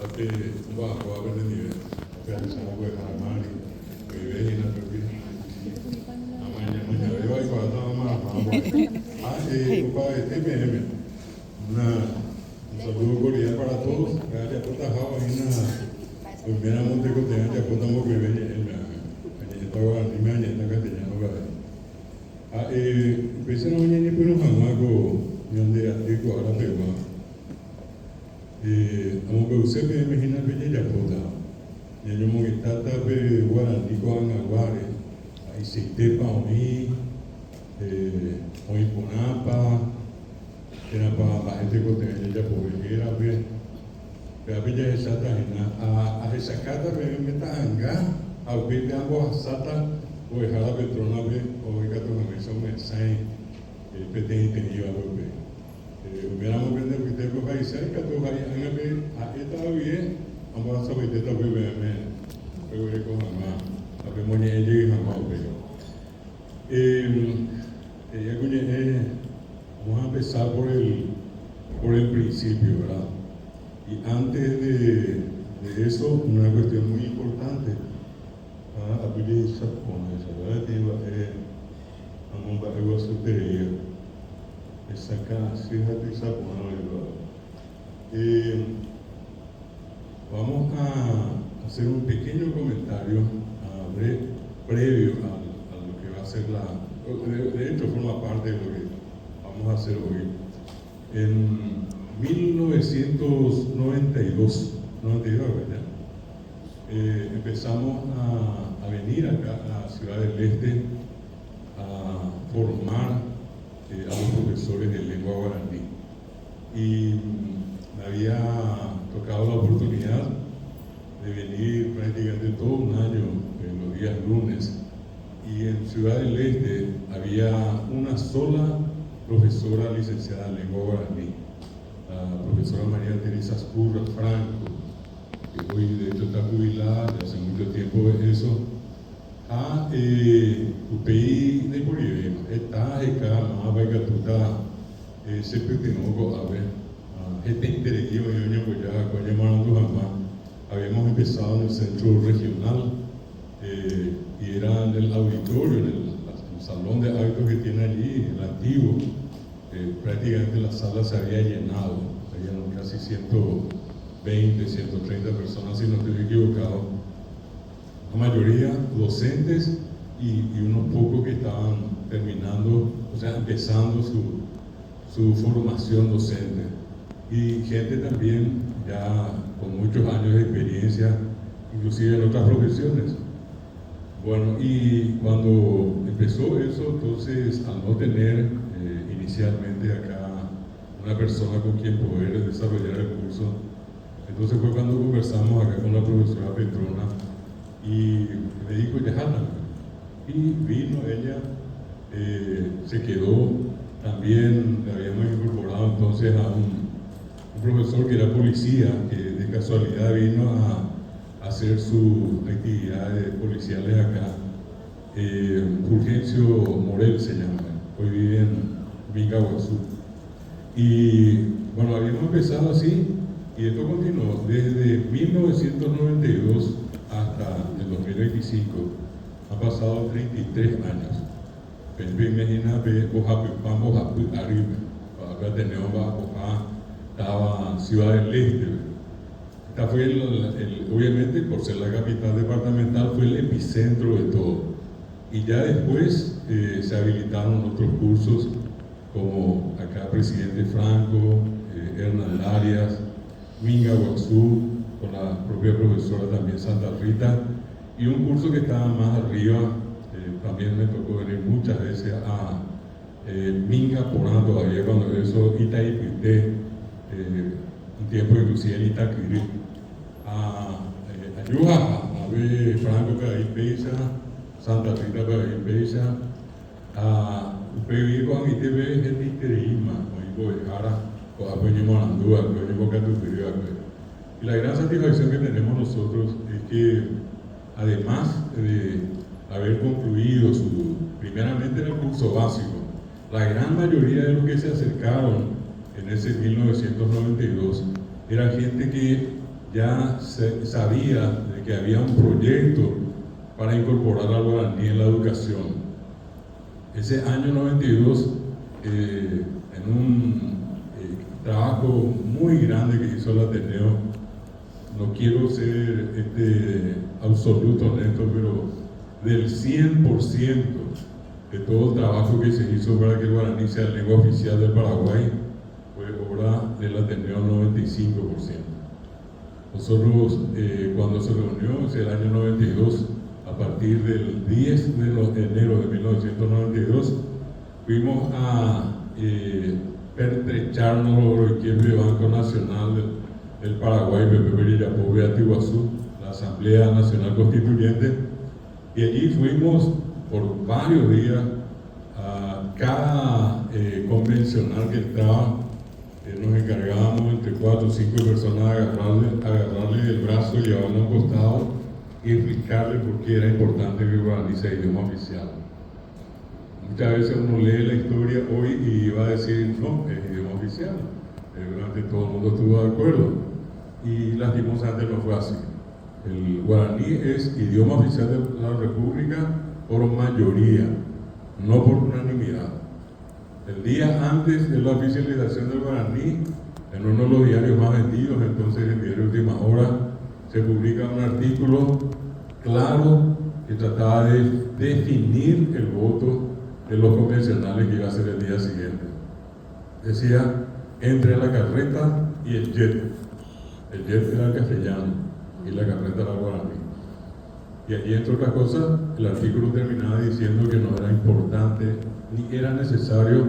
Ate mba kwa bende niwe kwa sana kwa karamani wewe ina pepi amanya wewe kwa dama mambo kwa TPM na saludo cordial para todos. Gracias por estar aquí. Primeramente que te haya contado que venía en estaba ni me añade que tenía no va. Pese a no venir ni por un jamaco donde atico ahora pegó. Aunque usted me imagina que ya puta. Ya yo me estaba pe guarani con aguare. Ahí se te pa mí. Hoy ponapa. Era para la gente que tenía ya pobre, era bien. Pero había esa tajina, a esa carta me metanga, a ver de agua sata, o dejar la petrona ve, o el gato me hizo un mensaje, el PT tenía algo ve. Hubiéramos vendido que te coja y se hay que tocar y a ver, a esta bien, vamos a saber de esta bebé, pero voy a coger más, a ver, moña ella y jamás veo. Ella coñe. Vamos a empezar por el principio, ¿verdad? Y antes de eso, una cuestión muy importante. Abrir esa con esa, ¿verdad? Vamos a ver su teoría. Esa casa, fíjate esa con vamos a hacer un pequeño comentario previo a lo que va a ser de hecho, forma parte de lo que vamos a hacer hoy. En 1992, ¿verdad? Empezamos a venir acá a la Ciudad del Este a formar a los profesores de lengua guaraní. Y me había tocado la oportunidad de venir prácticamente todo un año en los días lunes. Y en Ciudad del Este había una sola profesora licenciada en lengua guaraní, la profesora María Teresa Escurra Franco, que hoy de hecho está jubilada de hace mucho tiempo eso. UPI de Bolivia, está acá, más va a tuta, se pertenece a ver, este interés yo ya con llamando jamás. Habíamos empezado en el centro regional y era en el auditorio, en el salón de actos que tiene allí, el antiguo. Prácticamente la sala se había llenado, habían casi 120, 130 personas, si no estoy equivocado. La mayoría docentes y unos pocos que estaban terminando, o sea, empezando su formación docente. Y gente también ya con muchos años de experiencia, inclusive en otras profesiones. Bueno, y cuando empezó eso, entonces al no tener inicialmente acá una persona con quien poder desarrollar el curso, entonces fue cuando conversamos acá con la profesora Petrona y me dijo, Yajana, y vino ella, se quedó, también le habíamos incorporado entonces a un profesor que era policía, que de casualidad vino a hacer sus actividades policiales acá, Fulgencio Morel se llama, hoy vive en Mingaguazú. Y bueno, habíamos empezado así y esto continuó desde 1992 hasta el 2025. Han pasado 33 años. Imagina, vamos arriba, acá tenemos estaba Ciudad del Este. Esta fue obviamente, por ser la capital departamental, fue el epicentro de todo. Y ya después se habilitaron otros cursos, como acá Presidente Franco, Hernán Arias, Mingaguazú, con la propia profesora también Santa Rita, y un curso que estaba más arriba, también me tocó venir muchas veces a Minga Porán, todavía cuando eso, Itaipité, un tiempo inclusive en Itaquirí, ayuda a ver Franco que ahí pesa, Santa Rita que ahí pesa, pero con este ve el interima, o ahora con apoyo Morandúa, apoyo Bocatupiri. Y la gran satisfacción que tenemos nosotros es que además de haber concluido primeramente en el curso básico, la gran mayoría de los que se acercaron en ese 1992 era gente que ya se sabía de que había un proyecto para incorporar al guaraní en la educación. Ese año 92, en un trabajo muy grande que hizo el Ateneo, no quiero ser absoluto honesto, pero del 100% de todo el trabajo que se hizo para que el guaraní sea lengua oficial del Paraguay, fue obra del Ateneo al 95%. Nosotros, cuando se reunió en el año 92, a partir del 10 de enero de 1992, fuimos a pertrecharnos los equipos de Banco Nacional del Paraguay, Pepe Berillapó, Beatiguazú, la Asamblea Nacional Constituyente, y allí fuimos por varios días a cada convencional que entraba. Nos encargábamos entre 4 o 5 personas agarrarle el brazo y llevarlo a un costado y explicarle por qué era importante que el guaraní sea idioma oficial. Muchas veces uno lee la historia hoy y va a decir, no, es idioma oficial. Durante todo el mundo estuvo de acuerdo y lastimosamente no fue así. El guaraní es idioma oficial de la República por mayoría, no por unanimidad. El día antes de la oficialización del guaraní, en uno de los diarios más vendidos, entonces el diario Última Hora, se publica un artículo claro que trataba de definir el voto de los convencionales que iba a ser el día siguiente. Decía, entre la carreta y el jet. El jet era el castellano y la carreta era el guaraní. Y allí, entre otras cosas, el artículo terminaba diciendo que no era importante ni era necesario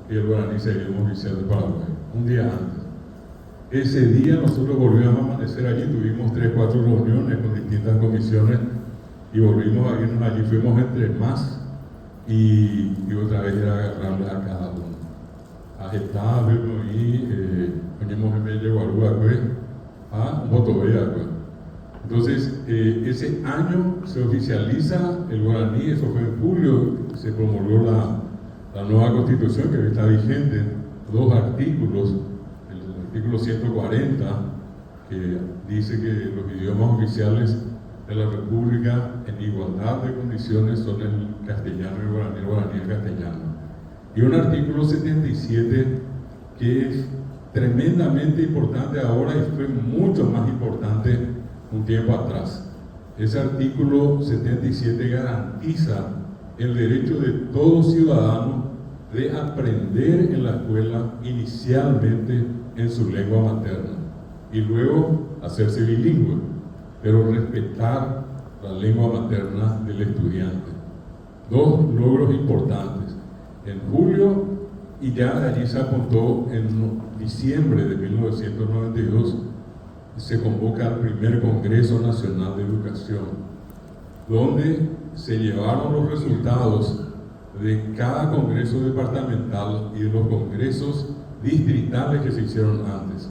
que el guaraní sea idioma oficial de Paraguay. Un día antes. Ese día nosotros volvimos a amanecer allí, tuvimos 3 o 4 reuniones con distintas comisiones y volvimos a irnos allí, fuimos entre más y otra vez era agarrarle a cada uno. A Getafe, poníamos en medio de Guarúa, a Motobea. Entonces, ese año se oficializa el guaraní, eso fue en julio, se promulgó la nueva constitución que está vigente, 2 artículos. El artículo 140, que dice que los idiomas oficiales de la República en igualdad de condiciones son el castellano y el guaraní el castellano. Y un artículo 77 que es tremendamente importante ahora y fue mucho más importante un tiempo atrás. Ese artículo 77 garantiza el derecho de todo ciudadano de aprender en la escuela inicialmente en su lengua materna y luego hacerse bilingüe, pero respetar la lengua materna del estudiante. 2 logros importantes. En julio, y ya de allí se apuntó en diciembre de 1992, se convoca al primer Congreso Nacional de Educación, donde se llevaron los resultados de cada congreso departamental y de los congresos distritales que se hicieron antes.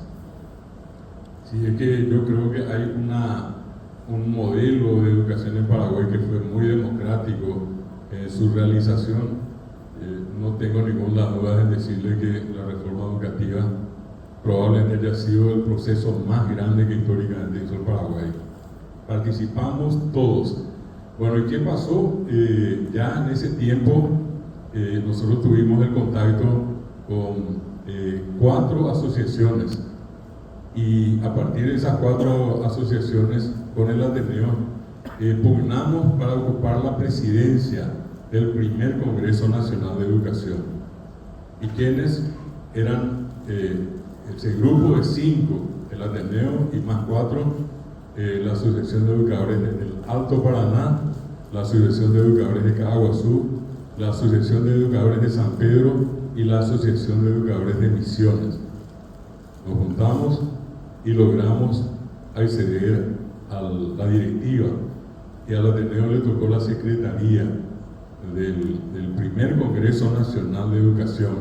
Sí, es que yo creo que hay un modelo de educación en Paraguay que fue muy democrático en su realización. No tengo ninguna duda en decirle que la reforma educativa probablemente haya sido el proceso más grande que históricamente hizo el Paraguay. Participamos todos. Bueno, ¿y qué pasó? Ya en ese tiempo nosotros tuvimos el contacto con 4 asociaciones y a partir de esas 4 asociaciones con el Ateneo pugnamos para ocupar la presidencia del primer Congreso Nacional de Educación. ¿Y quiénes eran? Ese grupo de 5, el Ateneo y más 4, la Asociación de Educadores del Alto Paraná, la Asociación de Educadores de Caaguazú, la Asociación de Educadores de San Pedro y la Asociación de Educadores de Misiones. Nos juntamos y logramos acceder a la directiva y al Ateneo le tocó la secretaría del primer Congreso Nacional de Educación.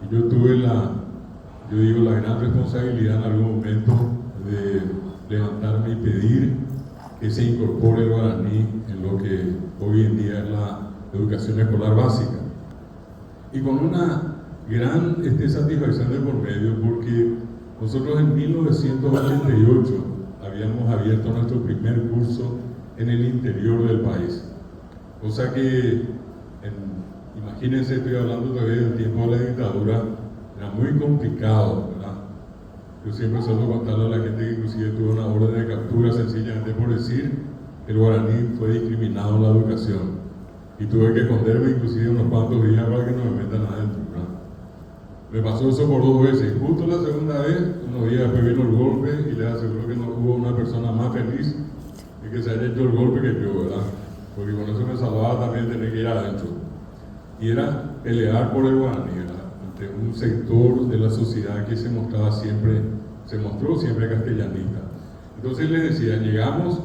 Y yo tuve la gran responsabilidad en algún momento de levantarme y pedir que se incorpore el guaraní en lo que hoy en día es la educación escolar básica. Y con una gran satisfacción de por medio, porque nosotros en 1988 habíamos abierto nuestro primer curso en el interior del país. Cosa que, imagínense, estoy hablando todavía del tiempo de la dictadura, era muy complicado, ¿verdad? Yo siempre suelo contarle a la gente que inclusive tuvo una orden de captura sencillamente por decir que el guaraní fue discriminado en la educación. Y tuve que esconderme inclusive unos cuantos días para que no me metan adentro, ¿verdad? Me pasó eso por 2 veces. Justo la segunda vez, unos días después vino el golpe y les aseguro que no hubo una persona más feliz de que se haya hecho el golpe que yo, ¿verdad? Porque con eso me salvaba también tener que ir adentro. Y era pelear por el guaraní, ¿verdad? Ante un sector de la sociedad que se mostró siempre castellanista. Entonces les decía, llegamos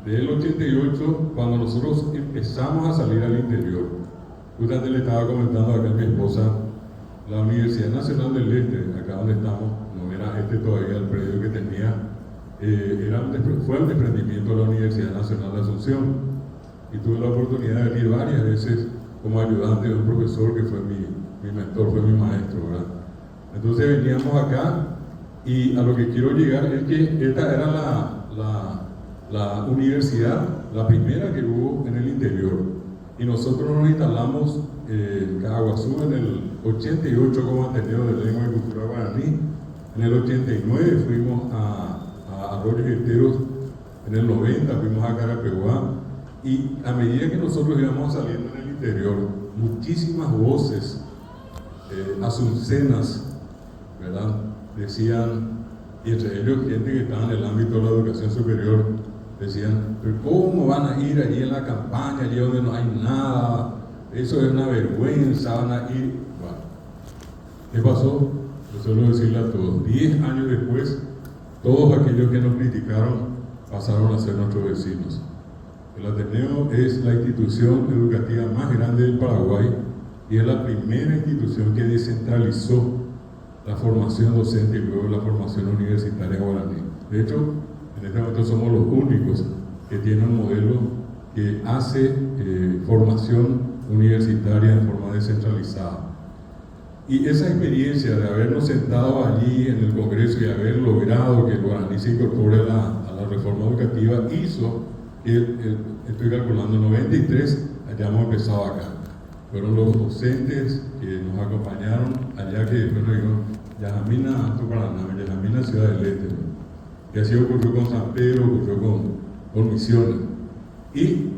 del 88, cuando nosotros empezamos a salir al interior. Justamente le estaba comentando acá a mi esposa, la Universidad Nacional del Este, acá donde estamos, no era este todavía el predio que tenía, fue un desprendimiento de la Universidad Nacional de Asunción. Y tuve la oportunidad de venir varias veces como ayudante de un profesor que fue mi mentor, fue mi maestro, ¿verdad? Entonces veníamos acá y a lo que quiero llegar es que esta era la universidad, la primera que hubo en el interior. Y nosotros nos instalamos en Caguazú en el 88 como Ateneo de Lengua y Cultura Guaraní. En el 89 fuimos a Arroyos y Esteros. En el 90 fuimos a Carapeguá. Y a medida que nosotros íbamos saliendo en el interior, muchísimas voces asuncenas, ¿verdad? Decían, y entre ellos gente que estaba en el ámbito de la educación superior, decían, pero ¿cómo van a ir allí en la campaña, allí donde no hay nada? Eso es una vergüenza, van a ir. Bueno, ¿qué pasó? Yo suelo decirle a todos, 10 años después, todos aquellos que nos criticaron pasaron a ser nuestros vecinos. El Ateneo es la institución educativa más grande del Paraguay y es la primera institución que descentralizó la formación docente y luego la formación universitaria guaraní. De hecho, en este momento somos los únicos que tienen un modelo que hace formación universitaria en forma descentralizada. Y esa experiencia de habernos sentado allí en el Congreso y haber logrado que el guaraní se incorpore a la reforma educativa hizo que, estoy calculando, en 93 hayamos empezado acá. Fueron los docentes que nos acompañaron allá, que después nos dijeron, Yajamina, Alto Paraná, Yajamina, Ciudad del Este, que así ocurrió con San Pedro, ocurrió con Misiones. Y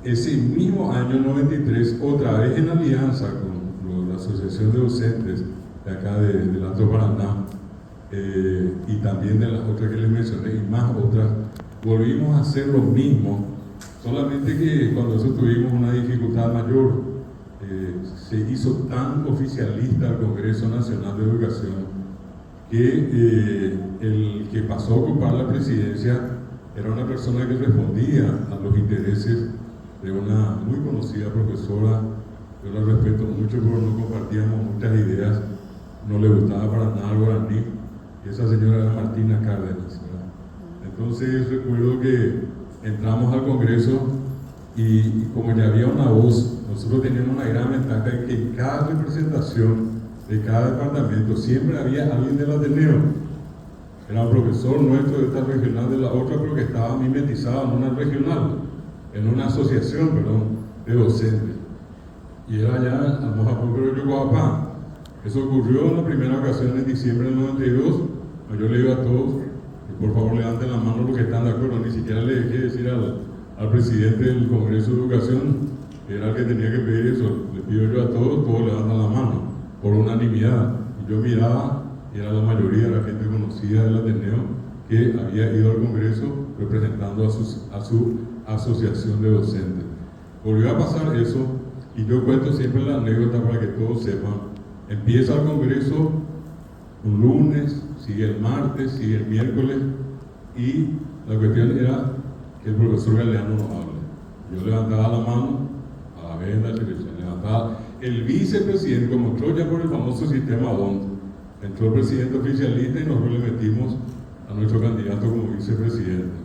ese mismo año 93, otra vez en alianza con la Asociación de Docentes de acá del Alto Paraná, y también de las otras que les mencioné, y más otras, volvimos a hacer lo mismo, solamente que cuando eso tuvimos una dificultad mayor, se hizo tan oficialista el Congreso Nacional de Educación que el que pasó a ocupar la presidencia era una persona que respondía a los intereses de una muy conocida profesora. Yo la respeto mucho, pero no compartíamos muchas ideas, no le gustaba para nada el guaraní, y esa señora era Martina Cárdenas, ¿verdad? Entonces recuerdo que entramos al Congreso y como ya había una voz, nosotros teníamos una gran ventaja de que en cada representación de cada departamento siempre había alguien del Ateneo. Era un profesor nuestro de esta regional, de la otra, pero que estaba mimetizado en una regional, en una asociación, perdón, de docentes. Y era allá al Mojapón de Yocoapá. Eso ocurrió en la primera ocasión en diciembre del 92. Yo le digo a todos que por favor levanten la mano los que están de acuerdo. Ni siquiera le dejé decir al presidente del Congreso de Educación, que era el que tenía que pedir eso. Le pido yo a todos levantan la mano, por unanimidad. Y yo miraba, y era la mayoría de la gente conocida del Ateneo que había ido al Congreso representando a su asociación de docentes. Volvió a pasar eso, y yo cuento siempre la anécdota para que todos sepan. Empieza el Congreso un lunes, sigue el martes, sigue el miércoles, y la cuestión era que el profesor Galeano nos hable. Yo levantaba la mano, a la vez en la televisión, levantaba el vicepresidente, como entró ya por el famoso sistema DONT, entró el presidente oficialista y nosotros le metimos a nuestro candidato como vicepresidente.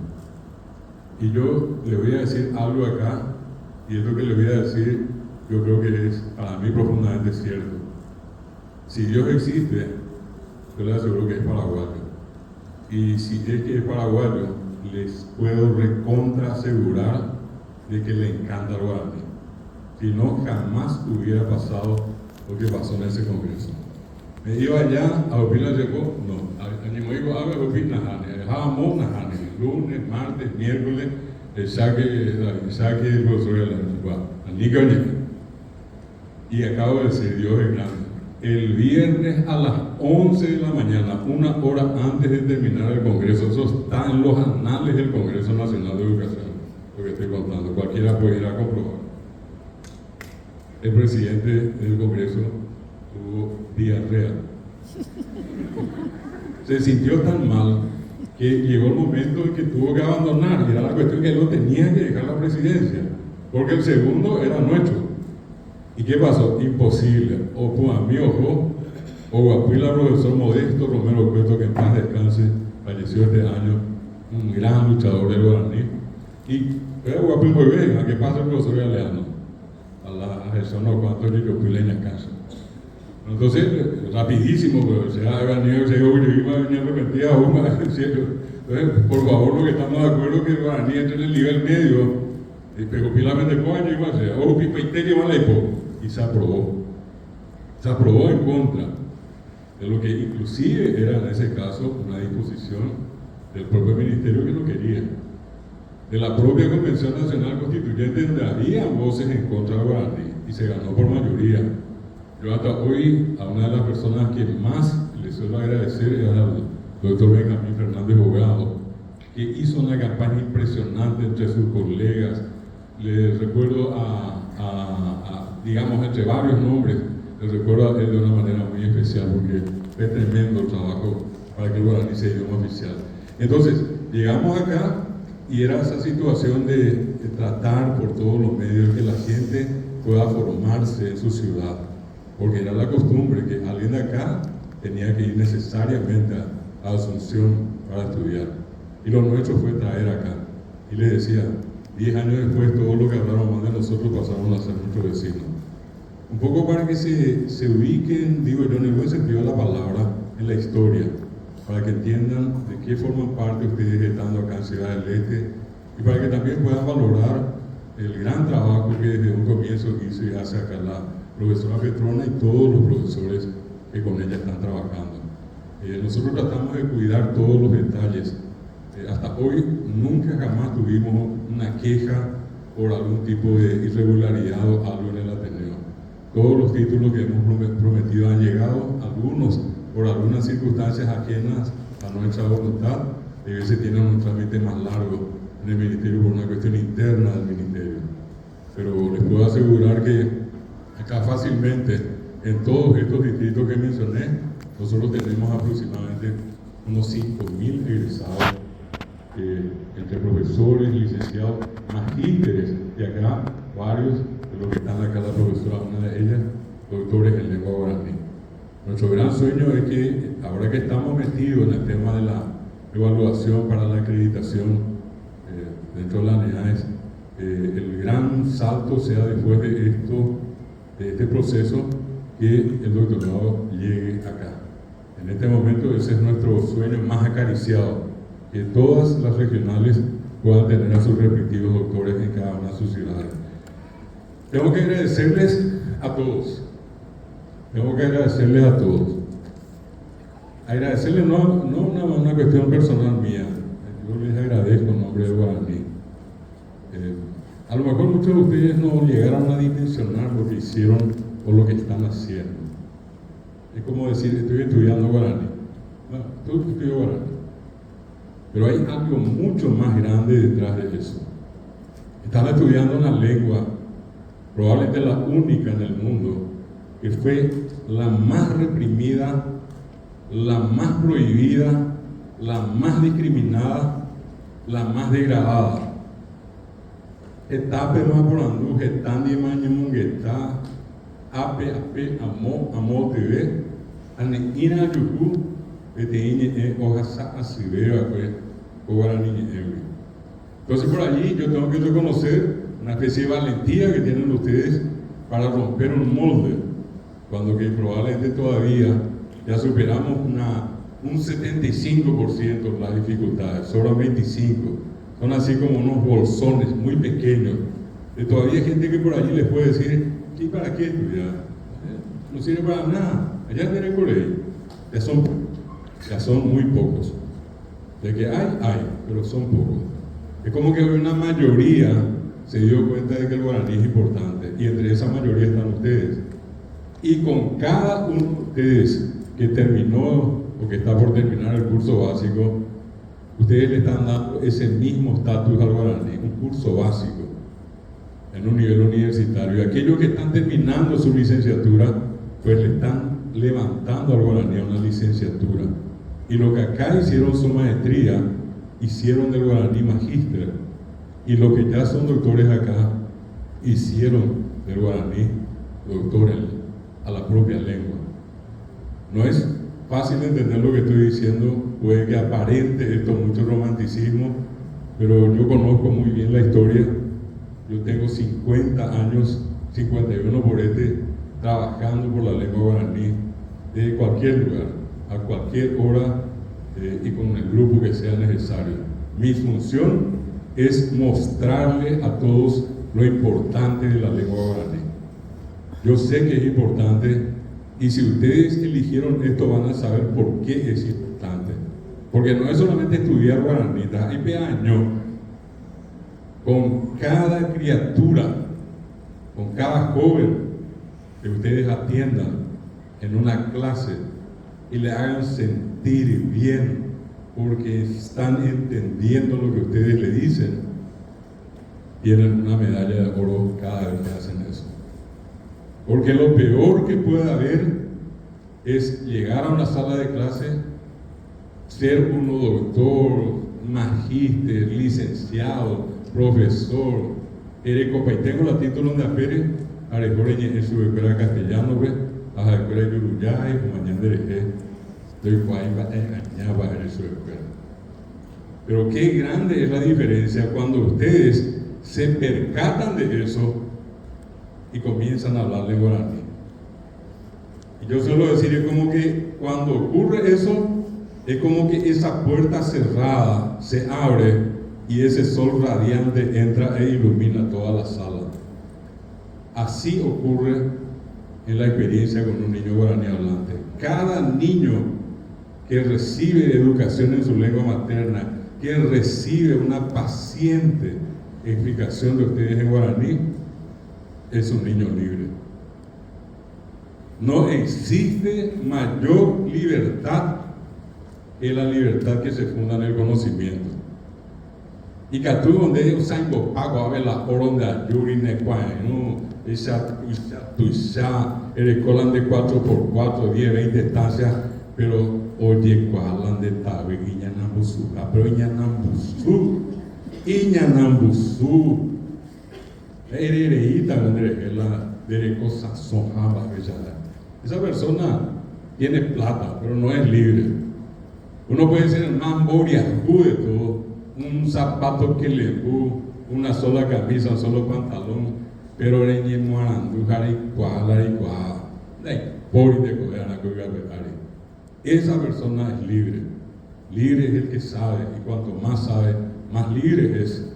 Y yo le voy a decir algo acá, y esto que le voy a decir, yo creo que es para mí profundamente cierto. Si Dios existe, yo le aseguro que es paraguayo. Y si es que es paraguayo, les puedo recontra asegurar de que le encanta el guaraní. Si no, jamás hubiera pasado lo que pasó en ese congreso. Me iba allá a opinar, llegó, no, a mi amigo habla de opinar, dejábamos lunes, martes, miércoles, el saque del profesor de la Nicaragua. Y acabo de decir, Dios es grande. El viernes a las 11 de la mañana, una hora antes de terminar el Congreso, eso está en los anales del Congreso Nacional de Educación, lo que estoy contando, cualquiera puede ir a comprobar. El presidente del Congreso tuvo diarrea. Se sintió tan mal que llegó el momento en que tuvo que abandonar, y era la cuestión que él no tenía que dejar la presidencia, porque el segundo era nuestro. ¿Y qué pasó? Imposible. O Puamiojo, o Guapuila, profesor Modesto Romero Cueto, que en paz descanse, falleció este año, un gran luchador del guaraní. Y Guapuila muy bien, ¿a qué pasa el profesor Galeano? A la gestión no cuánto de Yopileña casa. Entonces, rapidísimo, pero se ha venido, se venía arrepentida aún más del cielo. Entonces, por favor, lo que estamos de acuerdo es que el guaraní entre en el nivel medio. Pero pilamente coño igual sea, o pipaite que va la y se aprobó en contra de lo que inclusive era en ese caso una disposición del propio ministerio que no quería, de la propia Convención Nacional Constituyente, donde había voces en contra del guaraní y se ganó por mayoría. Yo hasta hoy a una de las personas que más le suelo agradecer es al doctor Benjamín Fernández Bogado, que hizo una campaña impresionante entre sus colegas. Les recuerdo digamos, entre varios nombres, les recuerdo a él de una manera muy especial, porque es tremendo el trabajo para que el guaraní sea idioma oficial. Entonces, llegamos acá y era esa situación de tratar por todos los medios que la gente pueda formarse en su ciudad, porque era la costumbre que alguien de acá tenía que ir necesariamente a Asunción para estudiar. Y lo nuestro fue traer acá. Y les decía, 10 años después, todo lo que hablaron más de nosotros pasamos a ser nuestros vecinos. Un poco para que se ubiquen, digo yo, en el buen sentido de la palabra, en la historia, para que entiendan de qué forman parte ustedes estando acá en Ciudad del Este, y para que también puedan valorar el gran trabajo que desde un comienzo hizo y hace acá la profesora Petrona y todos los profesores que con ella están trabajando. Nosotros tratamos de cuidar todos los detalles. Hasta hoy nunca jamás tuvimos una queja por algún tipo de irregularidad o algo en el Ateneo. Todos los títulos que hemos prometido han llegado, algunos por algunas circunstancias ajenas a nuestra voluntad, a veces tienen un trámite más largo en el Ministerio por una cuestión interna del Ministerio. Pero les puedo asegurar que acá fácilmente, en todos estos distritos que mencioné, nosotros tenemos aproximadamente unos 5.000 egresados, entre profesores, licenciados, magísteres, y acá varios de los que están acá, la profesora, una de ellas, doctores en lengua guaraní. Nuestro gran sueño es que, ahora que estamos metidos en el tema de la evaluación para la acreditación dentro de la ANEAES, el gran salto sea después de este proceso, que el doctorado llegue acá. En este momento ese es nuestro sueño más acariciado, que todas las regionales puedan tener a sus respectivos doctores en cada una de sus ciudades. Tengo que agradecerles a todos. Agradecerles no una cuestión personal mía. Yo les agradezco en nombre de guaraní. A lo mejor muchos de ustedes no llegaron a dimensionar lo que hicieron o lo que están haciendo. Es como decir, estoy estudiando guaraní. Bueno, tú estudias guaraní. Pero hay algo mucho más grande detrás de eso. Están estudiando una lengua, probablemente la única en el mundo, que fue la más reprimida, la más prohibida, la más discriminada, la más degradada. Etape más por andú, getandi mañemunguetá, ape, amo, tv, ane ina yuku, ete ojasa asibea, pues, o guaraní ewe. Entonces por allí yo tengo que reconocer una especie de valentía que tienen ustedes para romper un molde, cuando que probablemente todavía ya superamos un 75% las dificultades, sobran 25%. Son así como unos bolsones muy pequeños. Y todavía hay gente que por allí les puede decir, ¿y para qué estudiar? No sirve para nada. Allá en el colegio ya son muy pocos. De que hay, pero son pocos. Es como que una mayoría se dio cuenta de que el guaraní es importante, y entre esa mayoría están ustedes. Y con cada uno de ustedes que terminó o que está por terminar el curso básico, ustedes le están dando ese mismo estatus al guaraní, un curso básico en un nivel universitario. Y aquellos que están terminando su licenciatura, pues le están levantando al guaraní a una licenciatura. Y lo que acá hicieron su maestría, hicieron del guaraní magíster. Y los que ya son doctores acá, hicieron del guaraní doctores a la propia lengua. No es fácil entender lo que estoy diciendo, puede que aparente esto mucho romanticismo, pero yo conozco muy bien la historia. Yo tengo 50 años, 51 por trabajando por la lengua guaraní, de cualquier lugar, a cualquier hora y con el grupo que sea necesario. Mi función es mostrarle a todos lo importante de la lengua guaraní. Yo sé que es importante, y si ustedes eligieron esto van a saber por qué es importante. Porque no es solamente estudiar guaraní, hay peaño con cada criatura, con cada joven que ustedes atiendan en una clase y le hagan sentir bien porque están entendiendo lo que ustedes le dicen, tienen una medalla de oro cada vez que hacen eso. Porque lo peor que puede haber es llegar a una sala de clase, ser uno doctor, magíster, licenciado, profesor, erecopa, y tengo la título de apere, arejoreñe en su escuela castellano, a la escuela de Yuruyay, como mañana de doy cuaimba añaba en su escuela. Pero qué grande es la diferencia cuando ustedes se percatan de eso y comienzan a hablar en guaraní. Y yo suelo decir, es como que cuando ocurre eso, es como que esa puerta cerrada se abre y ese sol radiante entra e ilumina toda la sala. Así ocurre en la experiencia con un niño guaraní hablante. Cada niño que recibe educación en su lengua materna, que recibe una paciente explicación de ustedes en guaraní, es un niño libre. No existe mayor libertad que la libertad que se funda en el conocimiento. Y que tú donde ellos saben pago a ver la orden de ayuri necuaino, esa tuisha, erecolan de 4x4, 10, 20 estancias, pero oye, cualan de tabe, iñanambusu, pero iñanambusu, erereíta, de cosas son ambas. Esa persona tiene plata, pero no es libre. Uno puede ser el más boriajú de todo, un zapato que le una sola camisa, un solo pantalón, pero eres muarandu, jaricuá, pori de coger esa persona es libre. Libre es el que sabe, y cuanto más sabe, más libre es.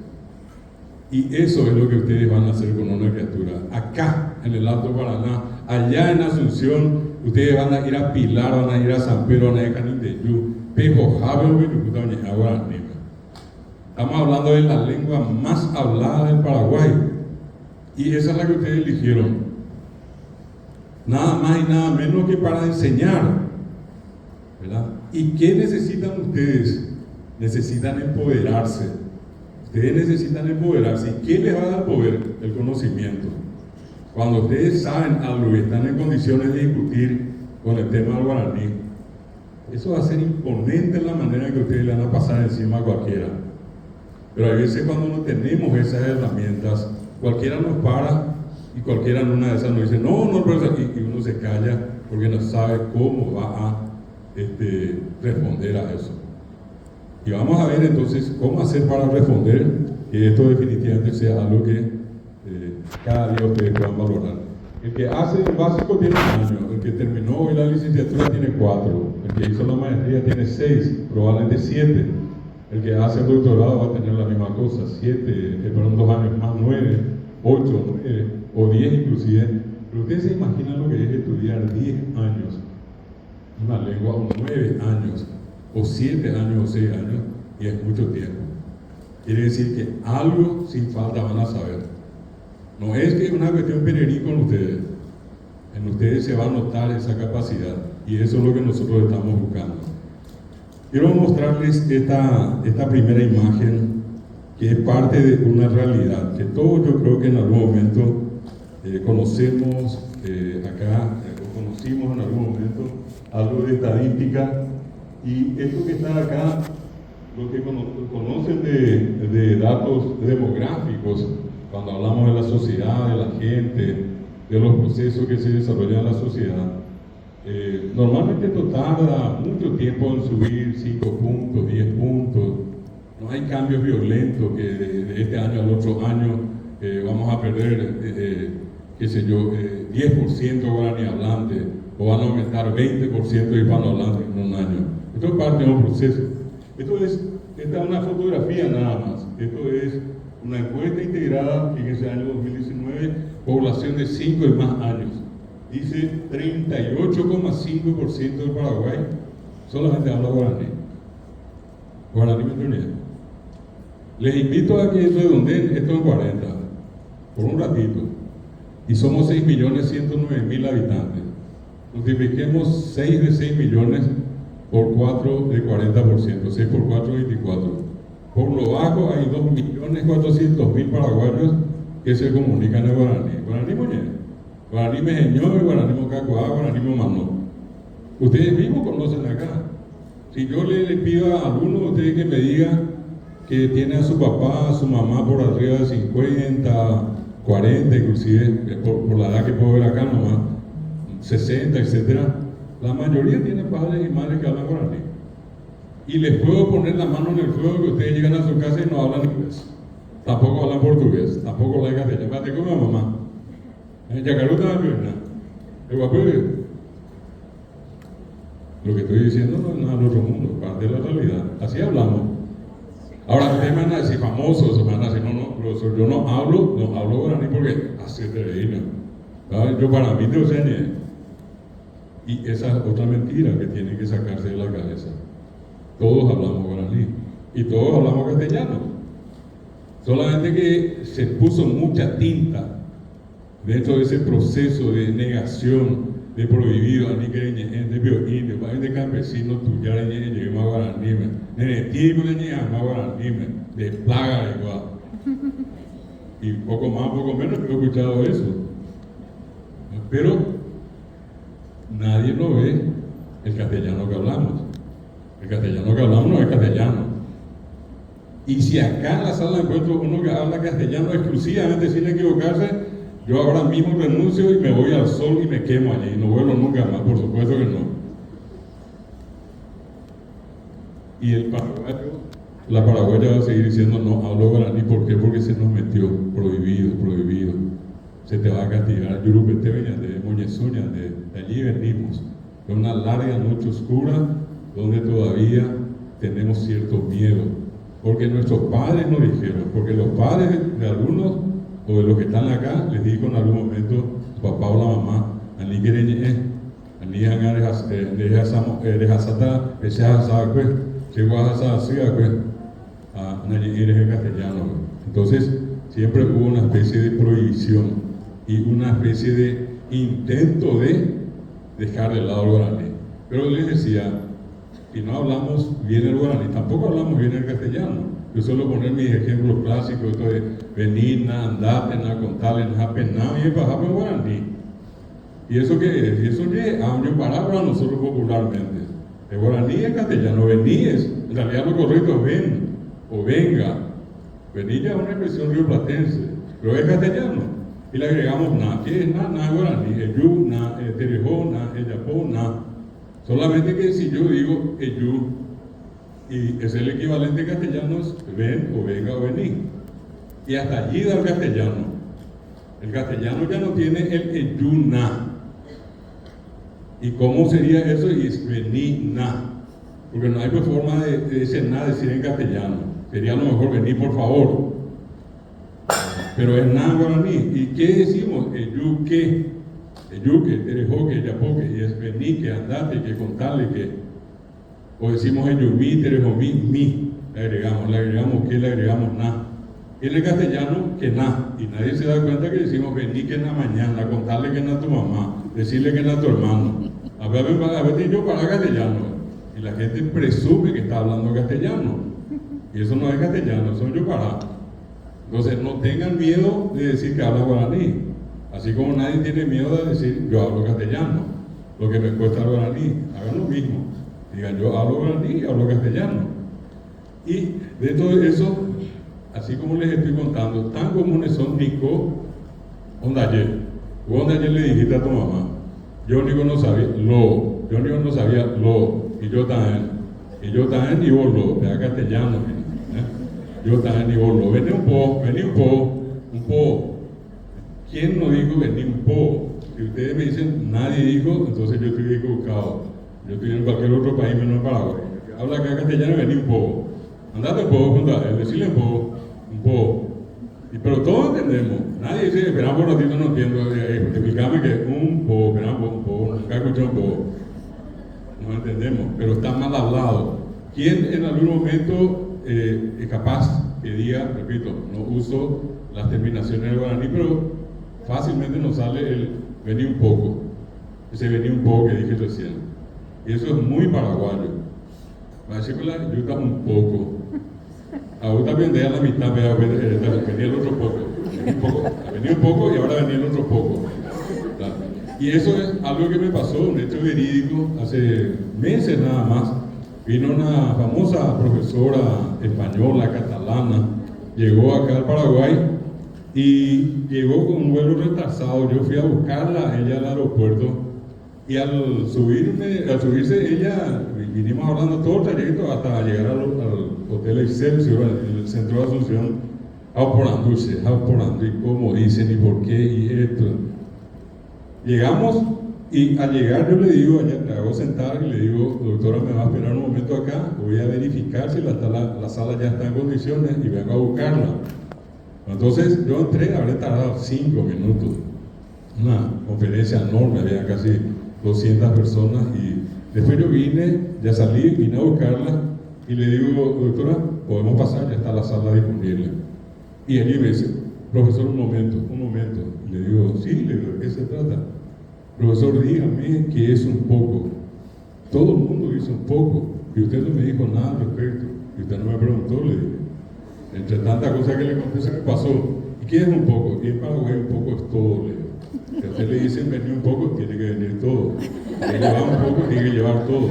Y eso es lo que ustedes van a hacer con una criatura. Acá, en el Alto Paraná, allá en Asunción, ustedes van a ir a Pilar, van a ir a San Pedro, van a ir a Canindeyú, Pejo, Javier, estamos hablando de la lengua más hablada del Paraguay. Y esa es la que ustedes eligieron. Nada más y nada menos que para enseñar, ¿verdad? ¿Y qué necesitan ustedes? Necesitan empoderarse. Ustedes necesitan empoderarse. ¿Y qué les va a dar poder? El conocimiento. Cuando ustedes saben algo y están en condiciones de discutir con el tema del guaraní, eso va a ser imponente en la manera en que ustedes le van a pasar encima a cualquiera. Pero a veces cuando no tenemos esas herramientas, cualquiera nos para y cualquiera en una de esas nos dice, no, profesor, y uno se calla porque no sabe cómo va a responder a eso. Y vamos a ver entonces cómo hacer para responder, que esto definitivamente sea algo que cada día ustedes puedan valorar. El que hace el básico tiene 1 año, el que terminó hoy la licenciatura tiene 4, el que hizo la maestría tiene 6, probablemente 7. El que hace el doctorado va a tener la misma cosa, 2 años más, 9, 8, 9 o 10 inclusive. Pero ustedes se imaginan lo que es estudiar 10 años una lengua, o 9 años, o 7 años, o 6 años, y es mucho tiempo. Quiere decir que algo sin falta van a saber. No es que es una cuestión peregrina con ustedes. En ustedes se va a notar esa capacidad, y eso es lo que nosotros estamos buscando. Quiero mostrarles esta primera imagen, que es parte de una realidad, que todos yo creo que en algún momento conocemos o conocimos en algún momento algo de estadística, y esto que está acá, lo que conocen de datos demográficos, cuando hablamos de la sociedad, de la gente, de los procesos que se desarrollan en la sociedad, normalmente esto tarda mucho tiempo en subir 5 puntos, 10 puntos. No hay cambios violentos que de este año al otro año vamos a perder, 10% guaraní hablante, o van a aumentar 20% hispanohablantes en un año. Esto es parte de un proceso. Esta es una fotografía nada más. Esto es una encuesta integrada en ese año 2019, población de 5 y más años. Dice 38,5% del Paraguay solamente habla guaraní. Guaraní me. Les invito a que redondeen esto en 40, por un ratito. Y somos 6.109.000 habitantes. Multipliquemos 6 de 6 millones por 4 de 40%, 6 por 4, 24. Por lo bajo hay 2.400.000 paraguayos que se comunican en guaraní. Guaraní moñé, guaraní mejeñó, guaraní mocacuá, guaraní momanó. Ustedes mismos conocen acá. Si yo le pido a alguno de ustedes que me diga que tiene a su papá, a su mamá por arriba de 50, 40, inclusive por la edad que puedo ver acá nomás, 60, etcétera, la mayoría tiene padres y madres que hablan guaraní. Y les puedo poner la mano en el fuego que ustedes llegan a su casa y no hablan inglés, tampoco hablan portugués, tampoco hablan castellano. Mate con mi mamá, en Yacaruta de Pierna, el guapero. Lo que estoy diciendo no es nada del otro mundo, parte de la realidad. Así hablamos. Ahora ustedes me van a decir famosos, me van a decir, no, profesor, yo no hablo guaraní porque así te reína. Yo para mí te enseñé. Y esa es otra mentira que tienen que sacarse de la cabeza. Todos hablamos guaraní y todos hablamos castellano. Solamente que se puso mucha tinta dentro de ese proceso de negación, de prohibido, de bioín, de campesino, tuyar, llegué más guaraní, de plaga igual. Y poco más, poco menos que he escuchado eso. Pero nadie lo ve el castellano que hablamos. El castellano que hablamos no es castellano. Y si acá en la sala encuentro uno que habla castellano exclusivamente sin equivocarse, yo ahora mismo renuncio y me voy al sol y me quemo allí. No vuelvo nunca más, por supuesto que no. Y el paraguayo, la paraguaya va a seguir diciendo no hablo guaraní. ¿Por qué? Porque se nos metió, prohibido. Se te va a castigar. Yurupete de Moñezuña, de allí venimos. De una larga noche oscura donde todavía tenemos cierto miedo. Porque nuestros padres nos dijeron, porque los padres de algunos o de los que están acá les dijo en algún momento su papá o la mamá, ani quereñe, ani erejasata, echasakue, cheguasasakue, eres castellano. Entonces siempre hubo una especie de prohibición y una especie de intento de dejar de lado el guaraní. Pero les decía, si no hablamos bien el guaraní, tampoco hablamos bien el castellano. Yo suelo poner mis ejemplos clásicos, esto de venina, andatena, contalen, japená, y bajaba en guaraní. ¿Y eso qué es? Y eso es año palabra nosotros popularmente. El guaraní es castellano, vení es, en realidad lo correcto es ven o venga. Vení ya es una expresión rioplatense, pero es castellano. Y le agregamos na, ¿qué es na? Na guaraní, eyu, na, terejó, na, eyapó, na. Solamente que si yo digo eyu, y es el equivalente castellano, es ven o venga o vení. Y hasta allí da el castellano. El castellano ya no tiene el eyuna. ¿Y cómo sería eso? Y es vení na. Porque no hay pues forma de ese na decir en castellano. Sería a lo mejor vení por favor. Pero es na en guaraní. ¿Y qué decimos? Eyuque, terejoque, yapoque. Y es vení, que andate, que contale, que. O decimos eyumí, terejomí, mi. Le agregamos que, le agregamos na. Y en el castellano, que na. Y nadie se da cuenta que decimos vení que en la mañana, contarle que na tu mamá, decirle que na tu hermano. A veces yo para castellano. Y la gente presume que está hablando castellano. Y eso no es castellano, eso es yo para. Entonces no tengan miedo de decir que habla guaraní. Así como nadie tiene miedo de decir yo hablo castellano. Lo que me cuesta el guaraní, hagan lo mismo. Digan yo hablo guaraní y hablo castellano. Y de todo eso, así como les estoy contando, tan comunes son Nico, Ondaye. Ondaye le dijiste a tu mamá. Yo Nico no sabía lo. Yo Nico no sabía lo. Y yo también. Y yo también y vos lo. Vea castellano. Yo también y vos lo. Vení un po. Un po. ¿Quién no dijo vení un po? Si ustedes me dicen nadie dijo, entonces yo estoy equivocado. Yo estoy en cualquier otro país menos en Paraguay. Habla acá castellano, vení un po. Andate un po, junto a él, decirle un po. Pero todos entendemos. Nadie dice, esperamos un ratito, no entiendo. Explícame que un po, esperamos un po, nunca escuché un po. No entendemos, pero está mal hablado. ¿Quién en algún momento es capaz que diga, repito, no uso las terminaciones del guaraní, pero fácilmente nos sale el vení un poco? Ese vení un poco que dije recién. Y eso es muy paraguayo. Va a decir, yo estaba un poco. Ahora vendía a la mitad, venía el otro poco. Venía un poco y ahora venía el otro poco. ¿Verdad? Y eso es algo que me pasó, un hecho verídico, hace meses nada más. Vino una famosa profesora española, catalana, llegó acá al Paraguay y llegó con un vuelo retrasado. Yo fui a buscarla, ella al aeropuerto, y al subirse ella, vinimos hablando todo el trayecto hasta llegar al Hotel Excelsior, en el centro de Asunción, auporándose, y cómo dicen, y por qué, y esto. Llegamos, y al llegar yo le digo, le hago sentar y le digo, doctora, me va a esperar un momento acá, voy a verificar si la sala ya está en condiciones y vengo a buscarla. Entonces yo entré, habré tardado 5 minutos, una conferencia enorme, había casi 200 personas, y después yo ya salí, vine a buscarla y le digo, doctora, podemos pasar, ya está la sala disponible. Y él me dice, profesor, un momento. Le digo, sí, le digo, ¿de qué se trata? Profesor, dígame qué es un poco. Todo el mundo dice un poco, y usted no me dijo nada al respecto, y usted no me preguntó, le dije. Entre tantas cosas que le conté, se me pasó. ¿Y qué es un poco? Y en Paraguay un poco es todo, le digo. Si a usted le dicen venir un poco, tiene que venir todo. Si llevar un poco, tiene que llevar todo.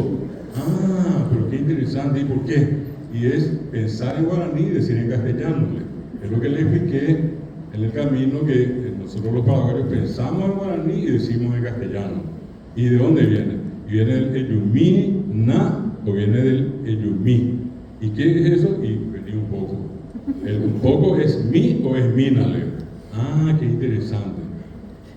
Ah, pero qué interesante, ¿y por qué? Y es pensar en guaraní y decir en castellano. Es lo que le expliqué en el camino, que nosotros los paraguayos pensamos en guaraní y decimos en castellano. ¿Y de dónde viene? Y viene del eyumí, na, o viene del eyumí. ¿Y qué es eso? Y vení un poco. El un poco es mi o es mina, Leo. Ah, qué interesante.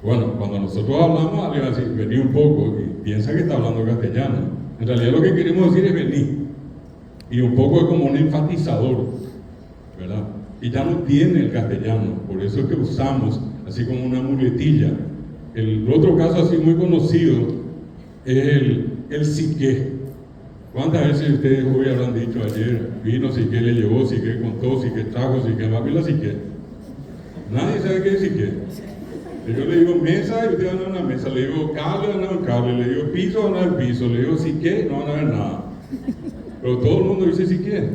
Bueno, cuando nosotros hablamos, alguien va a decir, vení un poco, y piensa que está hablando castellano. En realidad lo que queremos decir es vení. Y un poco es como un enfatizador, ¿verdad? Y ya no tiene el castellano, por eso es que usamos así como una muletilla. El otro caso así muy conocido es el siqué. ¿Cuántas veces ustedes hoy habrán dicho ayer, vino siqué, le llevó siqué, contó siqué, trajo siqué, va a ver la siqué? Nadie sabe qué es siqué. Yo le digo mesa y ustedes van a una mesa, le digo cable, van a ver cable, le digo piso, van a ver piso, le digo siqué, no van a ver nada. Pero todo el mundo dice siqué.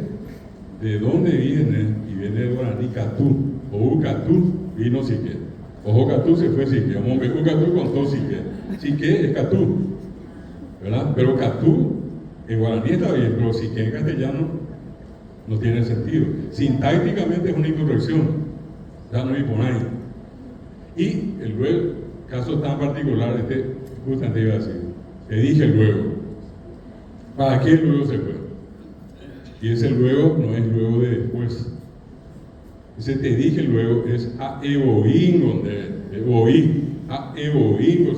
¿De dónde viene? Y viene el guaraní catú, o catú, vino siqué. Ojo catú se fue siqué, vamos a ver catú contó siqué. Siqué es catú, ¿verdad? Pero catú en guaraní está bien, pero siqué en castellano no tiene sentido. Sintácticamente es una incorrección, ya no hay por ahí. Y el luego, caso tan particular, justamente iba a decir, te dije luego. ¿Para qué el luego se fue? Y ese luego no es luego de después. Ese te dije luego es a eboín, donde Boí, a eboí,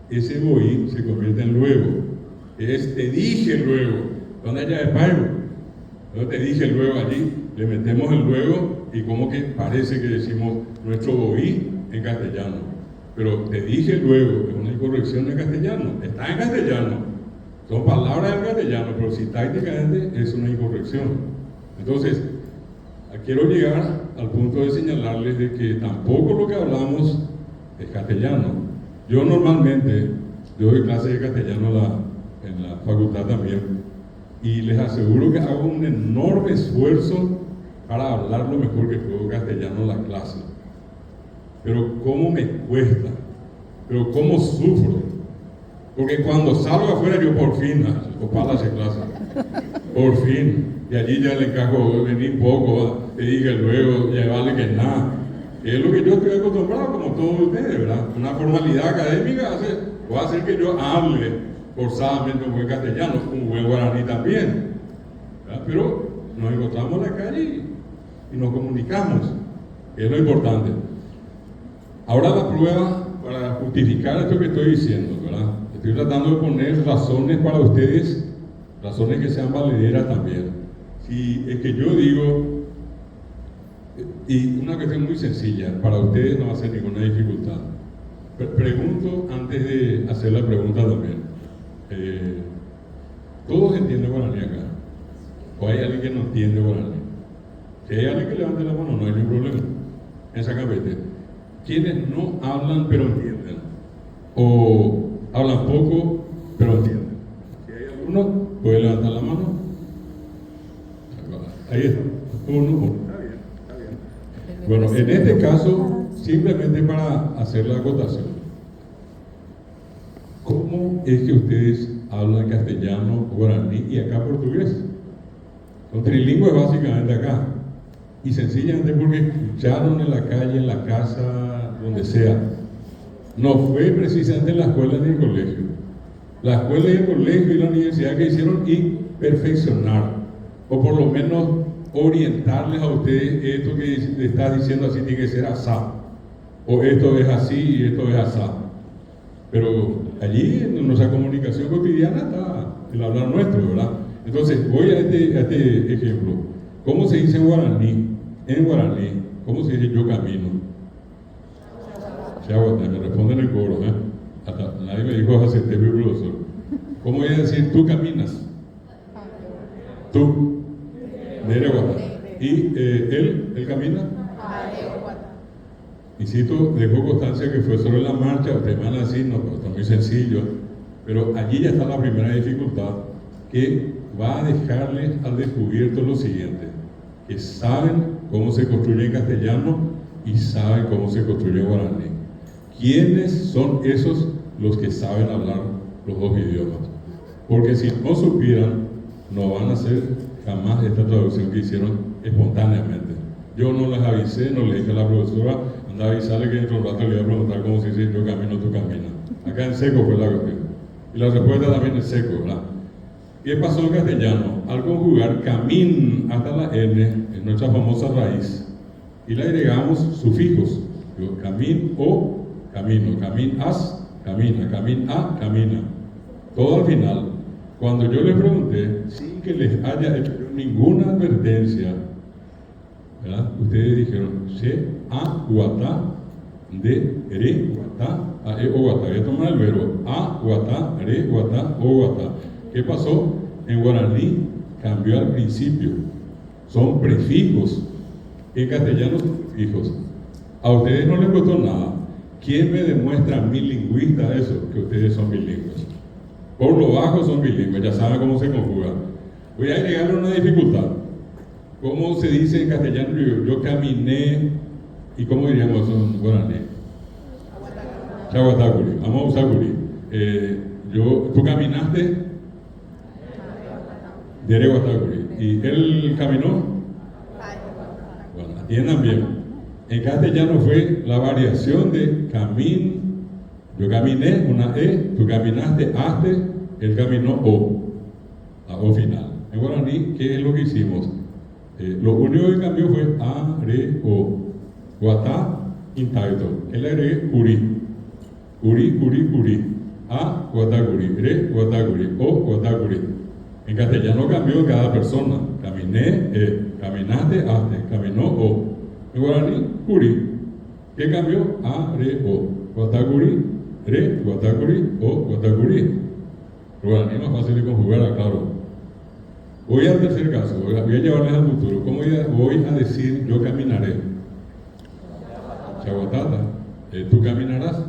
ese boí se convierte en luego. Es te dije luego. ¿Dónde hay de pairo? Yo te dije luego allí, le metemos el luego y como que parece que decimos nuestro boí en castellano. Pero te dije luego, es una incorrección en castellano, está en castellano, son palabras en castellano, pero sintácticamente es una incorrección. Entonces, quiero llegar al punto de señalarles de que tampoco lo que hablamos es castellano. Yo normalmente doy clases de castellano en la facultad también, y les aseguro que hago un enorme esfuerzo para hablar lo mejor que puedo castellano en la clase. Pero cómo me cuesta, pero cómo sufro, porque cuando salgo afuera yo por fin, ojalá se clase, por fin, y allí ya le encajo, vení poco, te diga luego, ya vale que nada, que es lo que yo estoy acostumbrado, como todos ustedes, ¿verdad? Una formalidad académica va a hacer que yo hable forzadamente un buen castellano, un buen guaraní también, ¿verdad? Pero nos encontramos en la calle y nos comunicamos, que es lo importante. Ahora la prueba para justificar esto que estoy diciendo, ¿verdad? Estoy tratando de poner razones para ustedes, razones que sean valederas también. Si es que yo digo, y una cuestión muy sencilla, para ustedes no va a ser ninguna dificultad. Pregunto antes de hacer la pregunta también. ¿Todos entienden guaraní acá? ¿O hay alguien que no entiende guaraní? Si hay alguien que levante la mano, no hay ningún problema. En Sacapete. ¿Quiénes no hablan pero entienden? ¿O hablan poco pero entienden? Si hay alguno, puede levantar la mano. Ahí está. Uno. Está bien, está bien. Bueno, en este caso, simplemente para hacer la acotación. ¿Cómo es que ustedes hablan castellano, guaraní y acá portugués? Son trilingües básicamente acá. Y sencillamente porque escucharon en la calle, en la casa, donde sea. No fue precisamente en la escuela ni en el colegio. La escuela y el colegio y la universidad que hicieron y perfeccionar, o por lo menos orientarles a ustedes esto que le está diciendo así tiene que ser asá, o esto es así y esto es asá. Pero allí en nuestra comunicación cotidiana está el hablar nuestro, ¿verdad? Entonces voy a este ejemplo. ¿Cómo se dice en guaraní? En guaraní, ¿cómo se dice yo camino? Chaguata, me responden el coro, ¿eh? Hasta nadie me dijo hace tiempo, profesor. ¿Cómo voy a decir tú caminas? Tú. Dereguata. ¿Y él camina? Y cito, dejo constancia que fue sobre la marcha, ustedes van a decir, no, pero está muy sencillo. Pero allí ya está la primera dificultad, que va a dejarles al descubierto lo siguiente, que saben cómo se construye en castellano y saben cómo se construye en guaraní. ¿Quiénes son esos los que saben hablar los dos idiomas? Porque si no supieran, no van a hacer jamás esta traducción que hicieron espontáneamente. Yo no les avisé, no le dije a la profesora, anda a avisarle que dentro de un rato le voy a preguntar cómo se dice yo camino, tú caminas. Acá en seco fue la cuestión. Y la respuesta también es seco, ¿verdad? ¿Qué pasó en castellano? Al conjugar camín hasta la N, en nuestra famosa raíz, y le agregamos sufijos, camín o camino, camínas, camina, camín a, camina. Todo al final, cuando yo les pregunté, sin que les haya hecho ninguna advertencia, ¿verdad? Ustedes dijeron, se, a, guatá, de, re, guatá, a, e, o guatá. Voy a tomar el verbo, a, guatá, re, guatá, o guatá. ¿Qué pasó? En guaraní cambió al principio. Son prefijos. En castellano son prefijos. A ustedes no les costó nada. ¿Quién me demuestra a mí lingüista eso? Que ustedes son bilingües. Por lo bajo son bilingües, ya saben cómo se conjuga. Voy a agregarle una dificultad. ¿Cómo se dice en castellano? Yo caminé, ¿y cómo diríamos eso en guaraní? Chaguatacuri. Vamos a usar curi. ¿Tú caminaste? Dereguatacuri. ¿Y él caminó? Bueno, atiendan bien. En castellano fue la variación de camín. Yo caminé, una E, tú caminaste, hazte, él caminó O, la O final. En guaraní, ¿qué es lo que hicimos? Lo único que cambió fue A, Re, O. Guatá, intaito. ¿Qué le agregué? Uri. Uri. A, guataguri. Re, guataguri. O, guataguri. En castellano cambió cada persona. Caminé, caminaste, hazte. Caminó, o. En guaraní, uri. ¿Qué cambió? A, re, o. Guataguri, re, guataguri, o, guataguri. El guaraní es más fácil de conjugar, claro. Voy al tercer caso, voy a llevarles al futuro. ¿Cómo voy a decir yo caminaré? Chaguatata. Tú caminarás.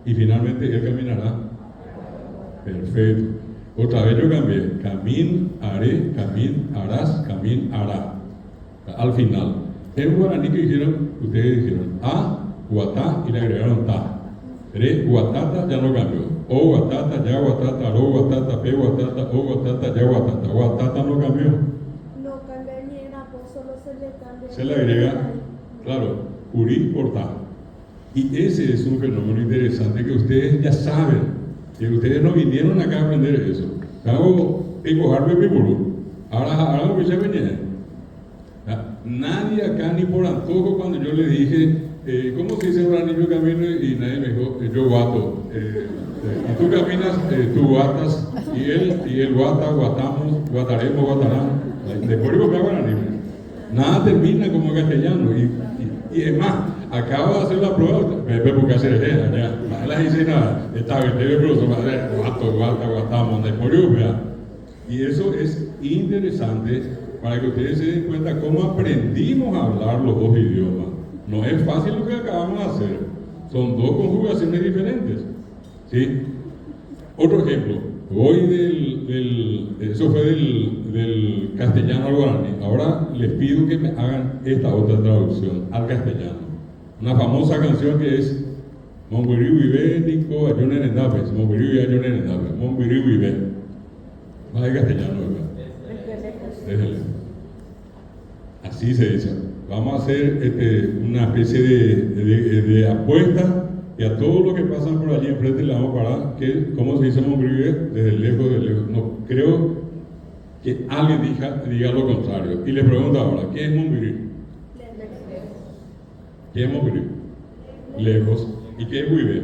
Y finalmente él caminará. Perfecto. Otra vez yo cambié. Caminaré, caminarás, caminará. Al final. En guaraní que dijeron, ustedes dijeron a, guatá y le agregaron ta. Re, guatata ya no cambió. O, guatata, ya, guatata, ro, guatata, pe, guatata, o, guatata, ya, guatata. Guatata no cambió. No cambia ni en apo, solo se le cambia. Se le agrega, claro, uri por ta. Y ese es un fenómeno interesante que ustedes ya saben, que ustedes no vinieron acá a aprender eso. Hago encojarme mi burro. Ahora lo que se venía. Nadie acá ni por antojo cuando yo le dije, ¿cómo se dice ahora yo camino? Y nadie me dijo, yo guato. Y tú caminas, tú guatas, y él guata, guatamos, guataremos, guatarán. Después digo que guaraní. Nada termina como castellano. Y es más, acabo de hacer la prueba, porque hacer allá. La hice nada, esta vez te profesor, guato, guata, guatamos, después digo, vea. Y eso es interesante para que ustedes se den cuenta cómo aprendimos a hablar los dos idiomas. No es fácil lo que acabamos de hacer. Son dos conjugaciones diferentes. ¿Sí? Otro ejemplo. Eso fue del castellano al guaraní. Ahora les pido que me hagan esta otra traducción al castellano. Una famosa canción que es Monguiriu vive, Nico, Ayunen en Napes. Monguiriu y Ayunen en Napes. Monguiriu vive. Más de castellano, ¿verdad? Desde lejos. Así se dice. Vamos a hacer una especie de apuesta y a todo lo que pasan por allí enfrente le vamos a parar. ¿Cómo se dice Monguiriu? Desde lejos, desde lejos. No creo que alguien diga lo contrario. Y le pregunto ahora, ¿qué es Monguiriu? ¿Qué es Monguiriu? Lejos. ¿Y qué es Huive?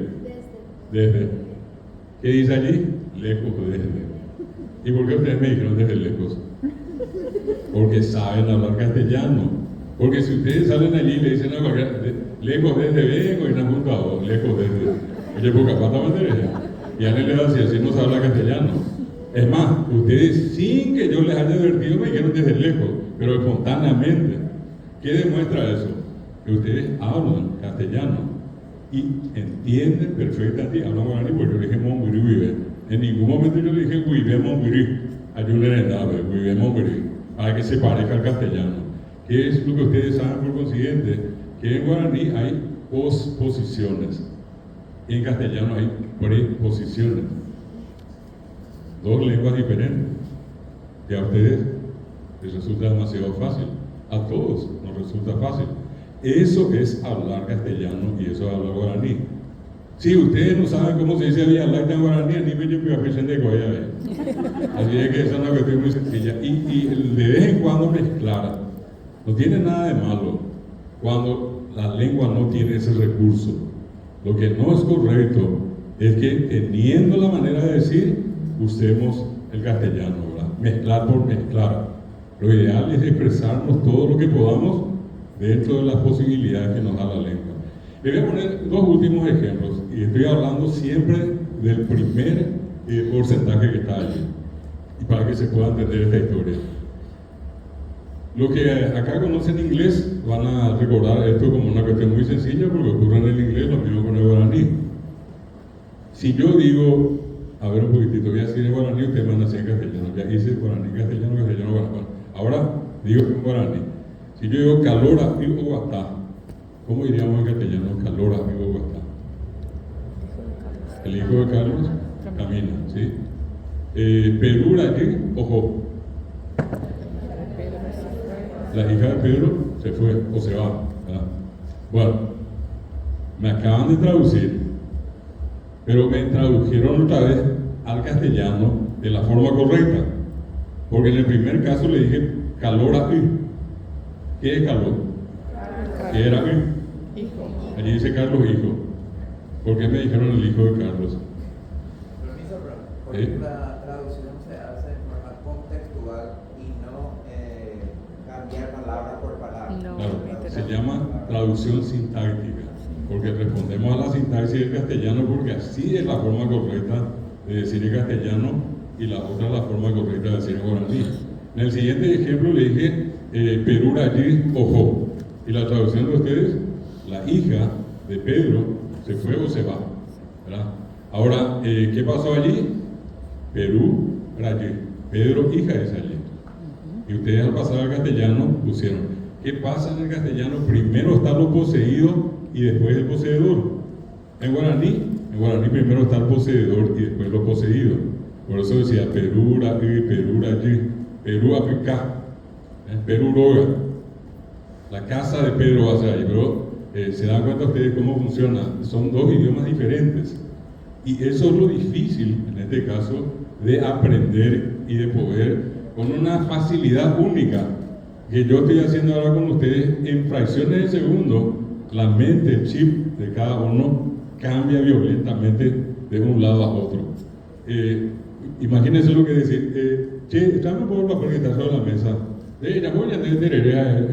Desde. ¿Qué dice allí? Lejos, desde. ¿Y por qué ustedes me dijeron desde lejos? Porque saben hablar castellano. Porque si ustedes salen allí y le dicen algo, lejos desde vengo y no juntado, lejos desde. Oye, poca pata bandereja. Y a él le da así no se habla castellano. Es más, ustedes sin que yo les haya advertido me dijeron desde lejos, pero espontáneamente. ¿Qué demuestra eso? Que ustedes hablan castellano y entienden perfectamente, hablan guaraní, porque yo le dije Monguiriu vive. En ningún momento yo le dije Huive Monguiriu, Ayunen en Napes, Huive Monguiriu, para que se parezca al castellano. ¿Qué es lo que ustedes saben por consiguiente? Que en guaraní hay posposiciones, y en castellano hay preposiciones. Dos lenguas diferentes. Y a ustedes les resulta demasiado fácil. A todos nos resulta fácil. Eso es hablar castellano y eso es hablar guaraní. Si ustedes no saben cómo se dice hablar en guaraní, ni me llevo a pensar de Goya. Así es que esa es una cuestión muy sencilla. Y de vez en cuando mezclar. No tiene nada de malo cuando la lengua no tiene ese recurso. Lo que no es correcto es que teniendo la manera de decir, usemos el castellano, ¿verdad? Mezclar por mezclar. Lo ideal es expresarnos todo lo que podamos dentro de las posibilidades que nos da la lengua. Le voy a poner dos últimos ejemplos, y estoy hablando siempre del primer porcentaje que está allí, y para que se pueda entender esta historia. Los que acá conocen inglés van a recordar esto como una cuestión muy sencilla, porque ocurre en el inglés lo mismo con el guaraní. Si yo digo, a ver un poquitito, voy a decir en guaraní, ustedes van a decir en castellano. Ya hice guaraní, castellano, guaraní. Ahora digo en guaraní. Si yo digo calor amigo guatá, ¿cómo diríamos en castellano? Calor amigo guatá. El hijo de Carlos camina, ¿sí? Pedro aquí, ojo. La hija de Pedro se fue o se va, ¿verdad? Bueno, me acaban de traducir, pero me tradujeron otra vez al castellano de la forma correcta, porque en el primer caso le dije calor aquí. ¿Qué es calor? ¿Qué era aquí? Allí dice Carlos Hijo. ¿Por qué me dijeron el hijo de Carlos? Permiso, pero porque la traducción se hace en forma contextual y no cambiar palabra por palabra. No, Claro, literal. se llama traducción sintáctica, porque respondemos a la sintaxis del castellano porque así es la forma correcta de decir en castellano y la otra es la forma correcta de decir en guaraní. En el siguiente ejemplo le dije Perú allí ojo, y la traducción de ustedes, la hija de Pedro se fue o se va, ¿verdad? Ahora, ¿qué pasó allí? Perú allí, Pedro hija es allí. Y ustedes al pasar al castellano pusieron, ¿qué pasa en el castellano? Primero está lo poseído y después el poseedor. En guaraní primero está el poseedor y después lo poseído. Por eso decía Perú allí, Perú apicá, Perú roga. La casa de Pedro va a ser ahí, pero se dan cuenta ustedes cómo funciona. Son dos idiomas diferentes. Y eso es lo difícil, en este caso, de aprender y de poder, con una facilidad única, que yo estoy haciendo ahora con ustedes, en fracciones de segundo, la mente, el chip de cada uno cambia violentamente de un lado a otro. Imagínense lo que decir, che, tráeme por el papel que está sobre la mesa. Ya voy a tener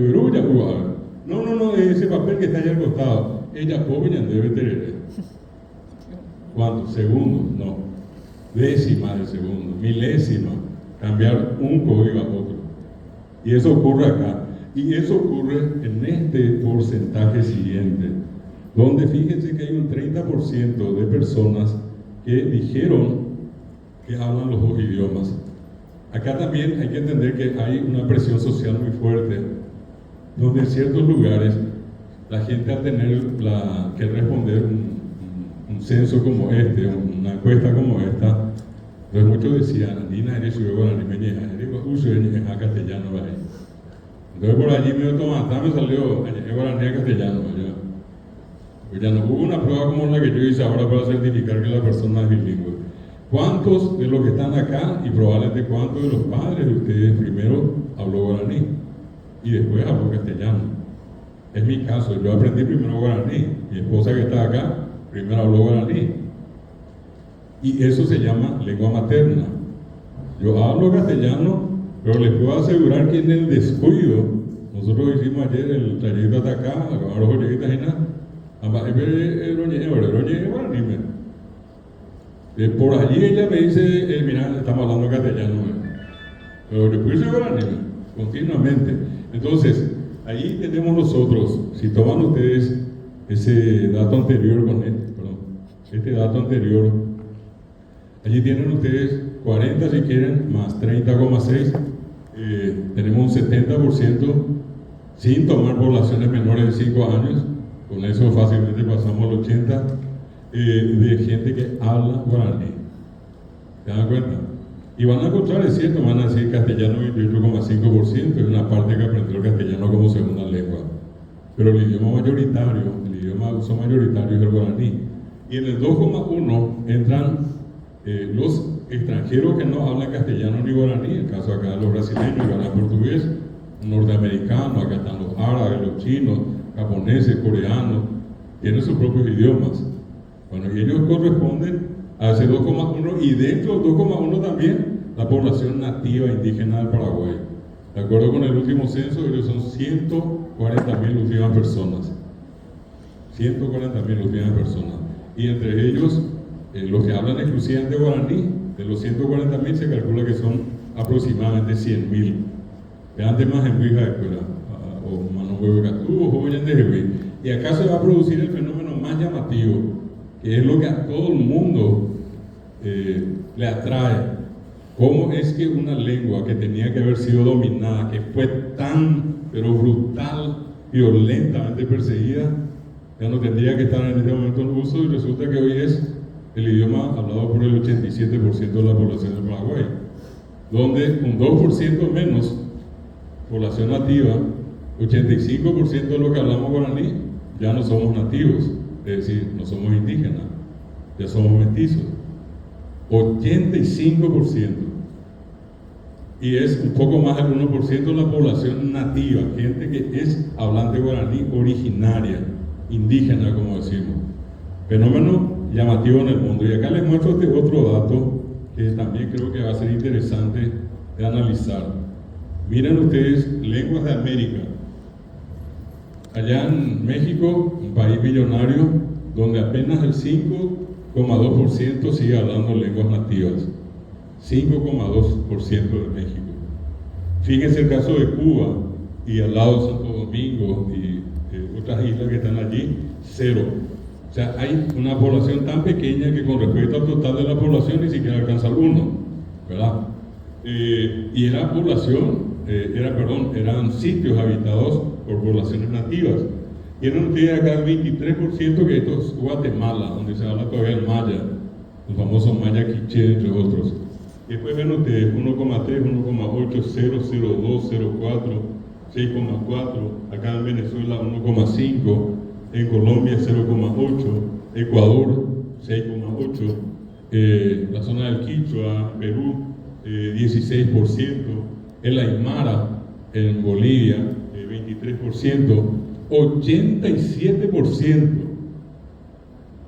no, ese papel que está allá al costado. Ella pobre debe tener. ¿Cuánto? Segundos, no. Décima de segundo, milésima. Cambiar un código a otro. Y eso ocurre acá. Y eso ocurre en este porcentaje siguiente, donde fíjense que hay un 30% de personas que dijeron que hablan los dos idiomas. Acá también hay que entender que hay una presión social muy fuerte, donde en ciertos lugares la gente al tener que responder un censo como este, una encuesta como esta, entonces muchos decían, Nina eres guaraní, en castellano ahí. Entonces por allí medio tomata me salió guaraní castellano. Ya no hubo una prueba como la que yo hice ahora para certificar que la persona es bilingüe. ¿Cuántos de los que están acá y probablemente cuántos de los padres de ustedes primero habló guaraní y después habló castellano? Es mi caso, yo aprendí primero guaraní, mi esposa que está acá primero habló guaraní. Y eso se llama lengua materna. Yo hablo castellano, pero les puedo asegurar que en el descuido, nosotros hicimos ayer el trayecto hasta acá, acabamos los lleguitas y nada, por allí ella me dice, mira, estamos hablando castellano, pero después se guaraní, continuamente. Entonces, ahí tenemos nosotros, si toman ustedes ese dato anterior este dato anterior, allí tienen ustedes 40 si quieren, más 30,6, tenemos un 70% sin tomar poblaciones menores de 5 años, con eso fácilmente pasamos al 80%, de gente que habla guaraní. ¿Se dan cuenta? Y van a encontrar, es cierto, van a decir castellano 28,5%, es una parte que aprendió el castellano como segunda lengua. Pero el idioma mayoritario, el idioma de uso mayoritario es el guaraní. Y en el 2,1 entran los extranjeros que no hablan castellano ni guaraní, en el caso acá de los brasileños que hablan portugués, norteamericanos, acá están los árabes, los chinos, japoneses, coreanos, tienen sus propios idiomas. Bueno, y ellos corresponden a ese 2,1 y dentro del 2,1 también la población nativa indígena del Paraguay. De acuerdo con el último censo, ellos son 140.000 últimas personas. 140.000 últimas personas. Y entre ellos, los que hablan exclusivamente guaraní, de los 140.000 se calcula que son aproximadamente 100.000. Antes más en Huija de Escuela, o Manohuevo o jóvenes de Jehuí. Y acá se va a producir el fenómeno más llamativo, que es lo que a todo el mundo le atrae. ¿Cómo es que una lengua que tenía que haber sido dominada, que fue tan, pero brutal, violentamente perseguida, ya no tendría que estar en este momento en uso, y resulta que hoy es el idioma hablado por el 87% de la población del Paraguay, donde un 2% menos población nativa, 85% de los que hablamos guaraní ya no somos nativos, es decir, no somos indígenas, ya somos mestizos. 85%. Y es un poco más del 1% de la población nativa, gente que es hablante guaraní originaria. indígena, como decimos. Fenómeno llamativo en el mundo. Y acá les muestro este otro dato que también creo que va a ser interesante de analizar. Miren ustedes, lenguas de América. Allá en México, un país millonario, donde apenas el 5,2% sigue hablando lenguas nativas. 5,2% de México. Fíjense el caso de Cuba y al lado de Santo Domingo y otras islas que están allí, 0. O sea, hay una población tan pequeña que con respecto al total de la población ni siquiera alcanza el 1, ¿verdad? Y era eran sitios habitados por poblaciones nativas. Tienen ustedes acá el 23%, que esto es Guatemala, donde se habla todavía el maya, el famoso maya quiché, entre otros. Después ven ustedes 1,3, 1,8, 0, 0,2, 0,4, 6,4, acá en Venezuela 1,5, en Colombia 0,8, Ecuador 6,8, la zona del Quichua, Perú 16%, el Aymara en Bolivia 23%, 87%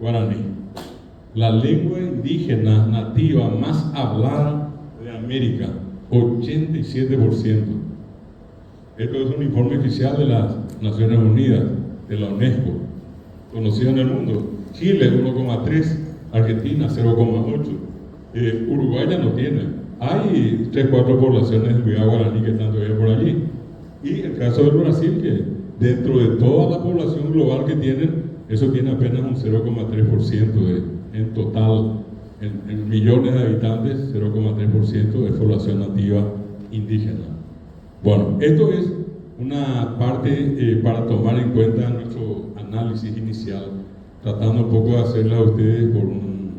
guaraní. La lengua indígena nativa más hablada de América, 87%. Esto es un informe oficial de las Naciones Unidas, de la UNESCO, conocido en el mundo. Chile 1,3, Argentina 0,8, Uruguay ya no tiene. Hay 3-4 poblaciones de Guayana guaraní que están todavía por allí. Y el caso del Brasil, que dentro de toda la población global que tienen, eso tiene apenas un 0,3% en total, en millones de habitantes, 0,3% de población nativa indígena. Bueno, esto es una parte para tomar en cuenta nuestro análisis inicial, tratando un poco de hacerle a ustedes por un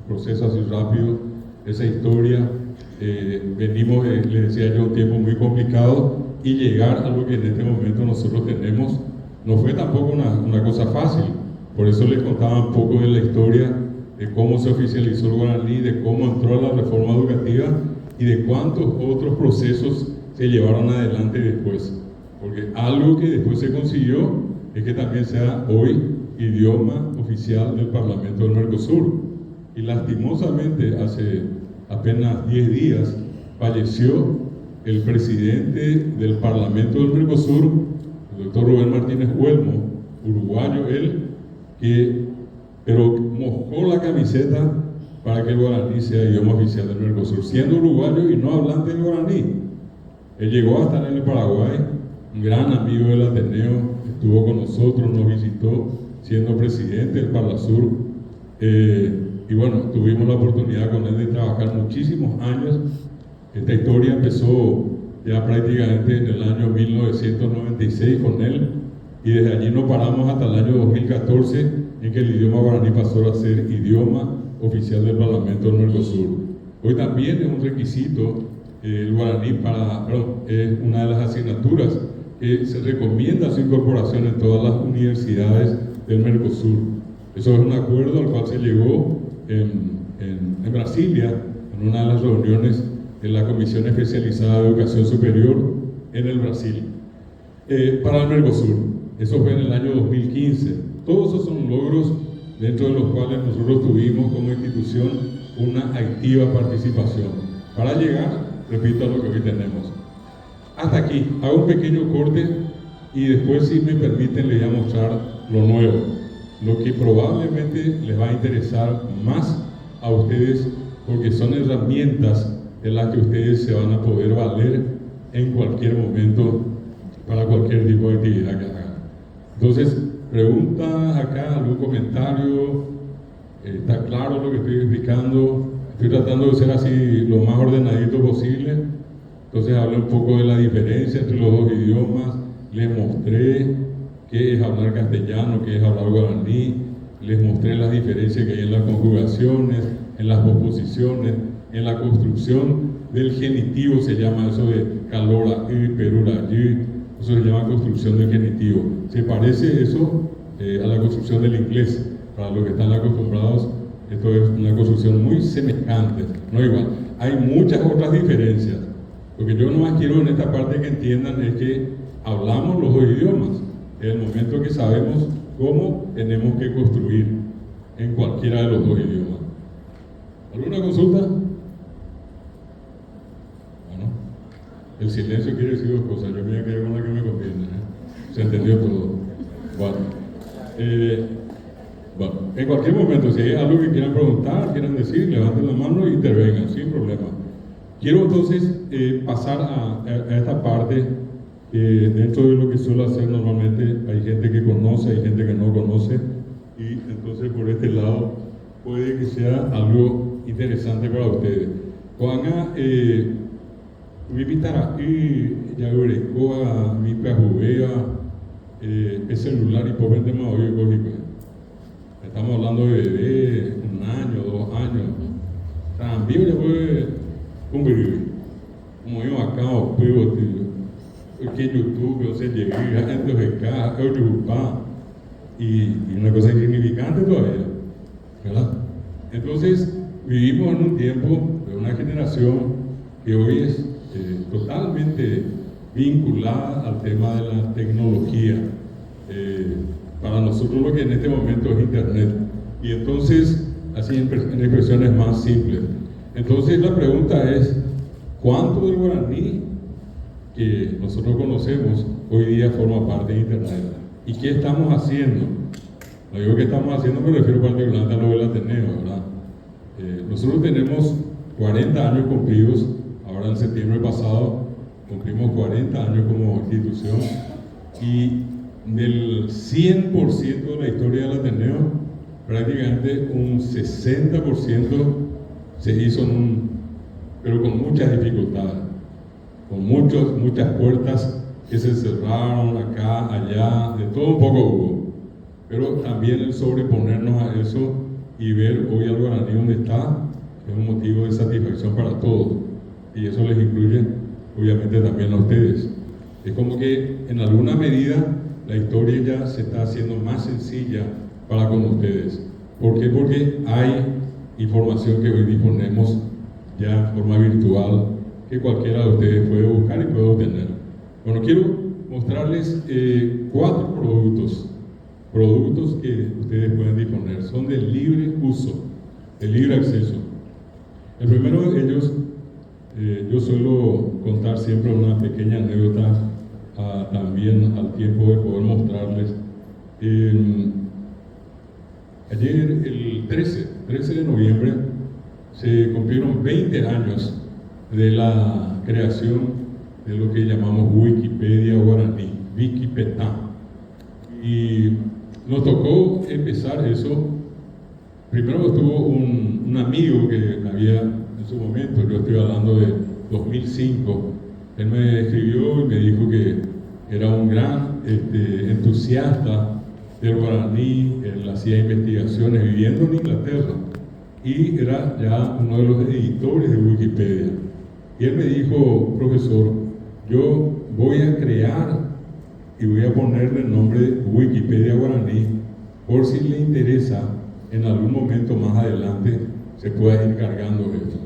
proceso así rápido esa historia. Venimos, les decía yo, un tiempo muy complicado, y llegar a lo que en este momento nosotros tenemos no fue tampoco una cosa fácil. Por eso les contaba un poco de la historia de cómo se oficializó el guaraní, de cómo entró la reforma educativa y de cuántos otros procesos se llevaron adelante después. Porque algo que después se consiguió es que también sea hoy idioma oficial del Parlamento del Mercosur. Y lastimosamente hace apenas 10 días falleció el presidente del Parlamento del Mercosur, el doctor Rubén Martínez Huelmo, uruguayo él, pero moscó la camiseta para que el guaraní sea idioma oficial del Mercosur, siendo uruguayo y no hablante del guaraní. Él llegó a estar en el Paraguay, un gran amigo del Ateneo, estuvo con nosotros, nos visitó siendo presidente del Parlasur, y bueno, tuvimos la oportunidad con él de trabajar muchísimos años. Esta historia empezó ya prácticamente en el año 1996 con él, y desde allí no paramos hasta el año 2014, en que el idioma guaraní pasó a ser idioma oficial del Parlamento del Mercosur. Hoy también es un requisito, el guaraní es una de las asignaturas que se recomienda su incorporación en todas las universidades del Mercosur. Eso es un acuerdo al cual se llegó en Brasilia, en una de las reuniones en la Comisión Especializada de Educación Superior en el Brasil, para el Mercosur. Eso fue en el año 2015. Todos esos son logros dentro de los cuales nosotros tuvimos como institución una activa participación para llegar, repito, a lo que hoy tenemos. Hasta aquí, hago un pequeño corte y después, si me permiten, les voy a mostrar lo nuevo, lo que probablemente les va a interesar más a ustedes, porque son herramientas de las que ustedes se van a poder valer en cualquier momento para cualquier tipo de actividad que hagan. Entonces, preguntas acá, algún comentario, está claro lo que estoy explicando, estoy tratando de ser así lo más ordenadito posible. Entonces hablé un poco de la diferencia entre los dos idiomas, les mostré qué es hablar castellano, qué es hablar guaraní, les mostré las diferencias que hay en las conjugaciones, en las posposiciones, en la construcción del genitivo, se llama eso de calora y perura y, eso se llama construcción del genitivo. Se parece eso a la construcción del inglés, para los que están acostumbrados, esto es una construcción muy semejante, no igual. Hay muchas otras diferencias. Lo que yo nomás quiero en esta parte que entiendan es que hablamos los dos idiomas. En el momento que sabemos cómo tenemos que construir en cualquiera de los dos idiomas. ¿Alguna consulta? Bueno, el silencio quiere decir dos cosas. Yo me voy a quedar con la que me conviene. Se entendió todo. Bueno, en cualquier momento, si hay algo que quieran preguntar, quieran decir, levanten la mano e intervengan, sin problema. Quiero entonces pasar a esta parte. Dentro de lo que suelo hacer normalmente, hay gente que conoce, hay gente que no conoce, y entonces por este lado puede que sea algo interesante para ustedes. Cuando me invitara y ya veré, coa mi pejubea el celular y por vender más hoy cógico. Estamos hablando de 1 año, 2 años. También ya puede convivir. Como yo acá, o puedo, que YouTube, o sea, llegué a acá, y una cosa insignificante todavía, ¿verdad? Entonces, vivimos en un tiempo de una generación que hoy es totalmente vinculada al tema de la tecnología. Para nosotros lo que en este momento es Internet. Y entonces, así en expresiones más simples. Entonces la pregunta es, ¿cuánto del guaraní que nosotros conocemos hoy día forma parte de Internet? ¿Y qué estamos haciendo? No digo que estamos haciendo, me refiero particularmente a lo del Ateneo, ¿verdad? Nosotros tenemos 40 años cumplidos, ahora en septiembre pasado cumplimos 40 años como institución, y del 100% de la historia del Ateneo, prácticamente un 60% se hizo pero con muchas dificultades, con muchas puertas que se cerraron acá, allá, de todo un poco hubo, pero también el sobreponernos a eso y ver hoy al guaraní donde está es un motivo de satisfacción para todos, y eso les incluye obviamente también a ustedes. Es como que en alguna medida la historia ya se está haciendo más sencilla para con ustedes. ¿Por qué? Porque hay información que hoy disponemos ya en forma virtual que cualquiera de ustedes puede buscar y puede obtener. Bueno, quiero mostrarles 4 productos que ustedes pueden disponer. Son de libre uso, de libre acceso. El primero de ellos, yo suelo contar siempre una pequeña anécdota también al tiempo de poder mostrarles. Ayer, el 13 de noviembre, se cumplieron 20 años de la creación de lo que llamamos Wikipedia guaraní, Wikipetá. Y nos tocó empezar eso. Primero estuvo un amigo que me había, en su momento, yo estoy hablando de 2005, él me escribió y me dijo que era un gran entusiasta del guaraní, él hacía investigaciones viviendo en Inglaterra y era ya uno de los editores de Wikipedia. Y él me dijo, profesor, yo voy a crear y voy a ponerle el nombre de Wikipedia guaraní por si le interesa en algún momento más adelante se pueda ir cargando esto.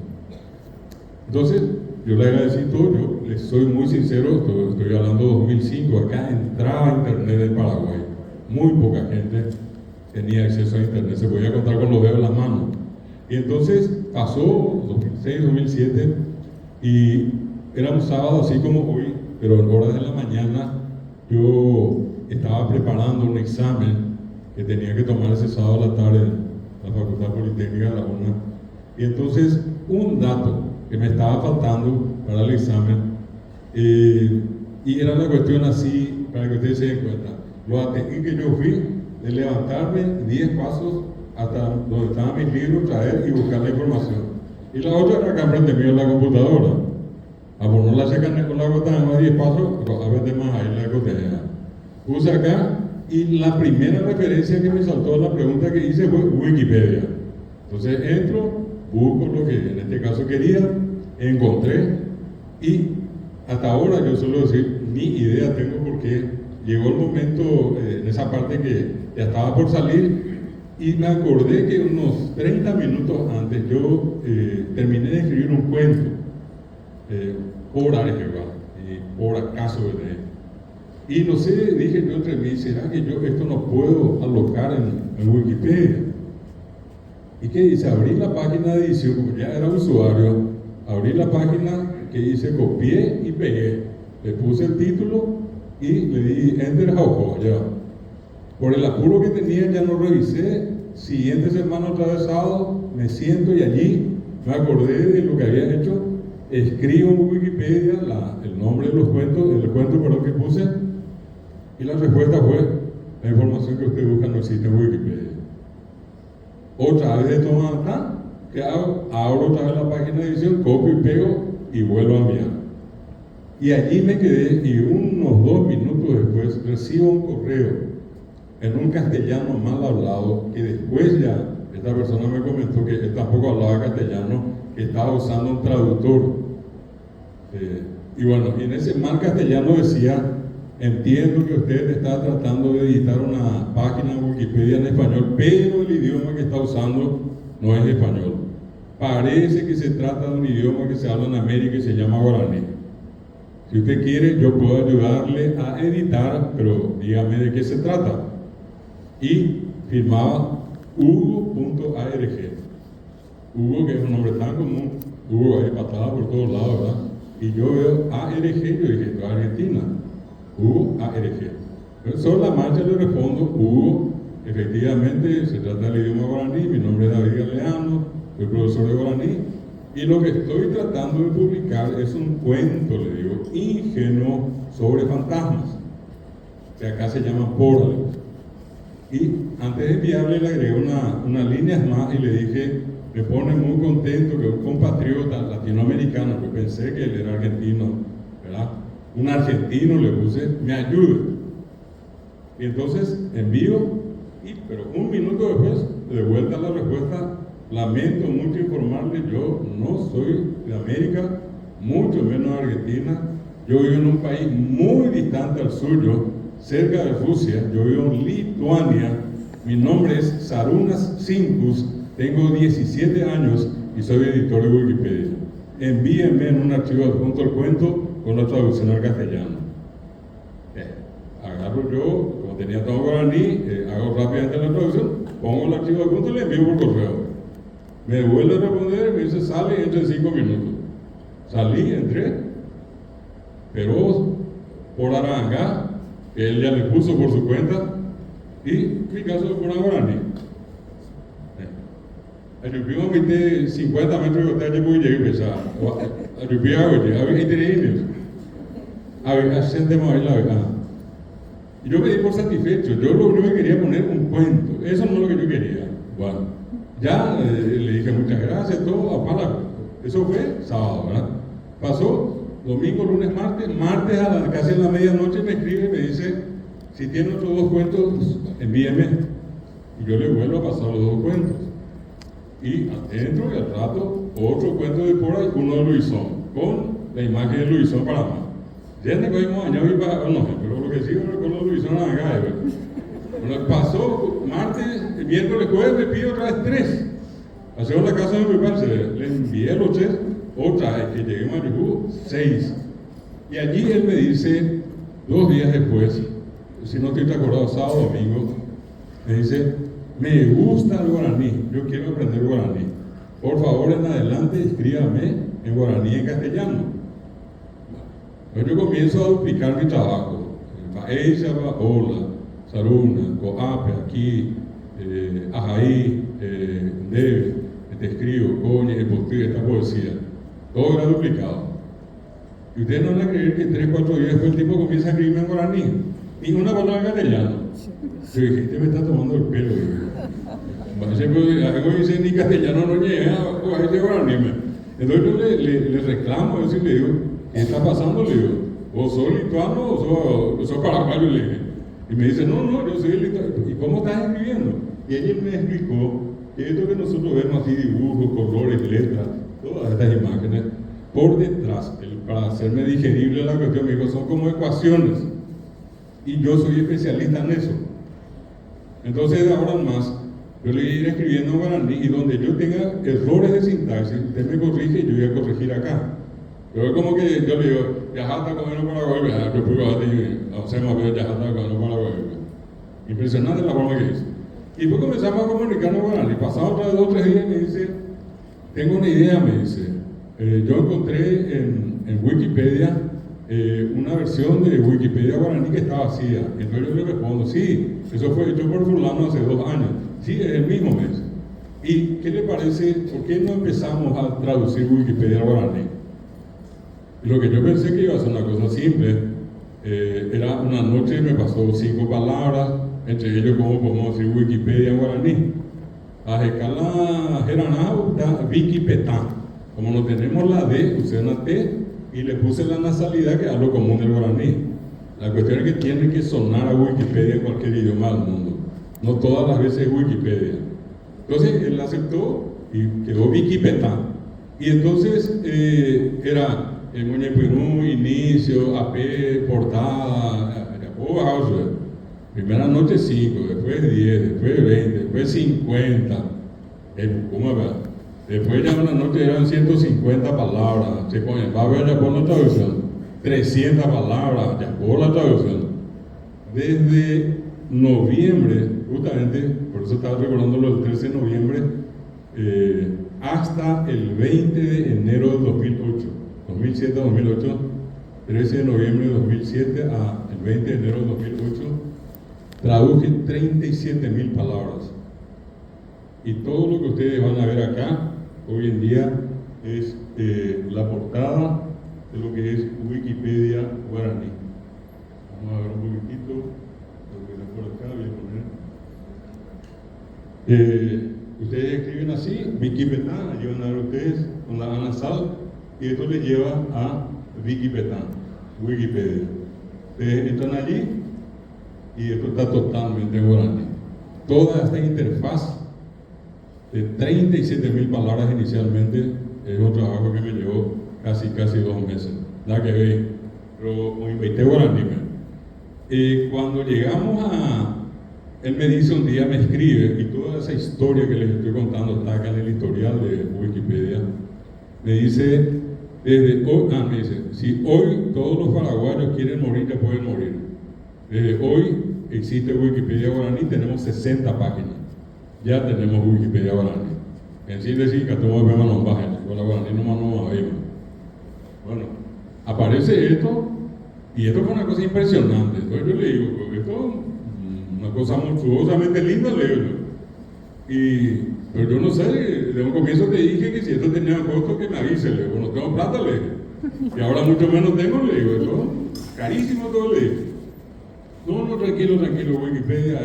Entonces, yo le agradecí todo, yo les soy muy sincero, estoy hablando de 2005, acá entraba internet en Paraguay, muy poca gente tenía acceso a internet, se podía contar con los dedos en las manos. Y entonces pasó 2006, 2007, y era un sábado así como hoy, pero en horas de la mañana yo estaba preparando un examen que tenía que tomar ese sábado a la tarde en la Facultad Politécnica de La Una. Y entonces un dato que me estaba faltando para el examen, y era una cuestión así, para que ustedes se den cuenta, lo atendí que yo fui de levantarme 10 pasos hasta donde estaban mis libros, traer y buscar la información. Y la otra era acá frente mío en la computadora. A por no la sacan con la gota más 10 pasos, a veces más ahí la coteja. Puse acá y la primera referencia que me saltó a la pregunta que hice fue Wikipedia. Entonces entro, busco lo que en este caso quería, encontré, y hasta ahora yo suelo decir, ni idea tengo porque llegó el momento en esa parte que ya estaba por salir, y me acordé que unos 30 minutos antes yo terminé de escribir un cuento por Arequipa y por acaso de Y no sé, dije yo entre mí, ¿será que yo esto no puedo alocar en Wikipedia? ¿Y qué hice? Abrí la página de edición, como ya era usuario, abrí la página que hice, copié y pegué. Le puse el título y le di Enter Jaujo, ya. Por el apuro que tenía ya no revisé. Siguiente semana otra vez sábado, me siento y allí me acordé de lo que había hecho. Escribo en Wikipedia el nombre de los cuentos, el cuento perdón, que puse, y la respuesta fue: la información que usted busca no existe en Wikipedia. Otra vez de toma acá, ¿qué hago? Abro otra vez la página de edición, copio y pego y vuelvo a enviar. Y allí me quedé y unos 2 minutos después recibo un correo en un castellano mal hablado, que después ya esta persona me comentó que él tampoco hablaba castellano, que estaba usando un traductor. Y bueno, y en ese mal castellano decía: entiendo que usted está tratando de editar una página en Wikipedia en español, pero el idioma que está usando no es español. Parece que se trata de un idioma que se habla en América y se llama guaraní. Si usted quiere, yo puedo ayudarle a editar, pero dígame de qué se trata. Y firmaba Hugo.arg. Hugo, que es un nombre tan común, Hugo ahí patada por todos lados, ¿verdad? Y yo veo ARG, yo dije, esto es Argentina. Hugo ARG. Sobre la marcha le respondo: Hugo, efectivamente se trata del idioma guaraní, mi nombre es David Galeano, soy profesor de guaraní, y lo que estoy tratando de publicar es un cuento, le digo, ingenuo sobre fantasmas, que acá se llaman portales. Y antes de enviarle le agregué unas líneas más y le dije: me pone muy contento que un compatriota latinoamericano, que pensé que él era argentino, ¿verdad? Un argentino le puse, me ayude. Y entonces envío, pero un minuto después, de vuelta a la respuesta: lamento mucho informarle, yo no soy de América, mucho menos de Argentina, yo vivo en un país muy distante al suyo, cerca de Rusia, yo vivo en Lituania, mi nombre es Sarunas Sinkus, tengo 17 años y soy editor de Wikipedia. Envíenme en un archivo adjunto el cuento con la traducción al castellano. Agarro yo, como tenía todo guaraní, hago rápidamente la traducción, pongo el archivo adjunto y le envío por correo. Me vuelve a responder, me dice: sale y entra en 5 minutos. Salí, entré, pero por Aranga, que él ya le puso por su cuenta, y mi caso es por guaraní. Ayupió me 50 metros de hotel, yo llegué a empezar. Ayupió a ver, a ver, ascendemos ahí la verdad. Y yo me di por satisfecho. Yo lo único que quería poner un cuento. Eso no es lo que yo quería. Bueno, ya le dije muchas gracias, todo, apaga. Eso fue sábado, ¿verdad? Pasó domingo, lunes, martes casi a la medianoche me escribe y me dice: si tiene otros 2 cuentos, envíeme. Y yo le vuelvo a pasar los 2 cuentos. Y adentro y al rato, otro cuento de por ahí, uno de Luisón, con la imagen de Luisón para más. Ya no cogimos años y para, no, pero lo que sí con los Luisón acá, bueno, pasó martes, miércoles, jueves, me pido otra vez 3. Hacemos la casa de mi padre, le envié los 3, otra vez que lleguemos a Yubú, 6. Y allí él me dice, 2 días después, si no estoy acordado, sábado, domingo, me dice: me gusta el guaraní, yo quiero aprender guaraní. Por favor, en adelante, escríbame en guaraní y en castellano. Pues yo comienzo a duplicar mi trabajo. Baeixaba, hola, Saruna, Coape, aquí, Ajaí, Debe, te escribo, coño, esta poesía. Todo era duplicado. Y ustedes no van a creer que 3 o 4 días después el tipo comienza a escribirme en guaraní. Ni una palabra en castellano. Yo dije: este me está tomando el pelo. Algo dice ni castellano no llega a ese guaraní. Entonces yo le reclamo eso y le digo: ¿qué está pasando? Le digo: ¿o soy lituano o soy paraguayo? Le dije. Y me dice: no, yo soy lituano. ¿Y cómo estás escribiendo? Y ella me explicó que esto que nosotros vemos así, dibujos, colores, letras, todas estas imágenes, por detrás, para hacerme digerible la cuestión, me dijo, son como ecuaciones. Y yo soy especialista en eso. Entonces, de ahora en más, yo le voy a ir escribiendo en guaraní y donde yo tenga errores de sintaxis, usted me corrige y yo voy a corregir acá. Pero es como que yo le digo, Yajata con el Paraguay, yo fui a ti, hacemos ver Yajata con el Paraguay. Impresionante la forma que hizo. Y después comenzamos a comunicarnos con él, y pasado otra vez 2 o 3 días me dice, tengo una idea, me dice, yo encontré en Wikipedia una versión de Wikipedia guaraní que está vacía. Entonces yo le respondo, sí, eso fue hecho por fulano hace 2 años. Sí, es el mismo mes. ¿Y qué le parece? ¿Por qué no empezamos a traducir Wikipedia guaraní? Y lo que yo pensé que iba a ser una cosa simple, era una noche me pasó 5 palabras, entre ellos cómo podemos decir Wikipedia guaraní. Ajecala Geranau da Wikipetá. Como no tenemos la D, usé una T y le puse la nasalidad que es algo común del guaraní. La cuestión es que tiene que sonar a Wikipedia en cualquier idioma del mundo. No todas las veces es Wikipedia. Entonces él aceptó y quedó Wikipetá. Y entonces era Muñepirú, inicio, AP, portada, primera noche 5, después 10, después 20, después 50. Después ya una noche eran 150 palabras. Se pone, va a ver ya por la traducción. 300 palabras, ya por la traducción. Desde noviembre, justamente, por eso estaba recordándolo el 13 de noviembre, hasta el 20 de enero de 2008. 2007-2008, 13 de noviembre de 2007 a el 20 de enero de 2008, traduje 37,000 palabras. Y todo lo que ustedes van a ver acá, hoy en día, es la portada de lo que es Wikipedia guaraní. Vamos a ver un poquitito lo que está por acá, voy a poner. Ustedes escriben así, Wikipedia, allí van a ver ustedes con la A nasal, y esto les lleva a Wikipedia. Ustedes entran allí y esto está totalmente en guaraní. Toda esta interfaz de 37,000 palabras inicialmente es un trabajo que me llevó casi 2 meses. Nada que ver, pero me invité guaraní. Cuando llegamos él me dice un día, me escribe, y toda esa historia que les estoy contando está acá en el historial de Wikipedia. Me dice, desde hoy, me dice, si hoy todos los paraguayos quieren morir, ya pueden morir. Desde hoy existe Wikipedia guaraní, tenemos 60 páginas. Ya tenemos Wikipedia guaraní. En sí decir que todos vemos los páginas, con la guaraní no nos vemos. Bueno, aparece esto, y esto fue una cosa impresionante. Entonces yo le digo, esto una cosa monstruosamente linda, le digo yo. Pero yo no sé, de un comienzo te dije que si esto tenía costo que me avise, le digo, no tengo plata, le digo. Y ahora mucho menos tengo, le digo, esto carísimo todo, le digo. No, tranquilo, Wikipedia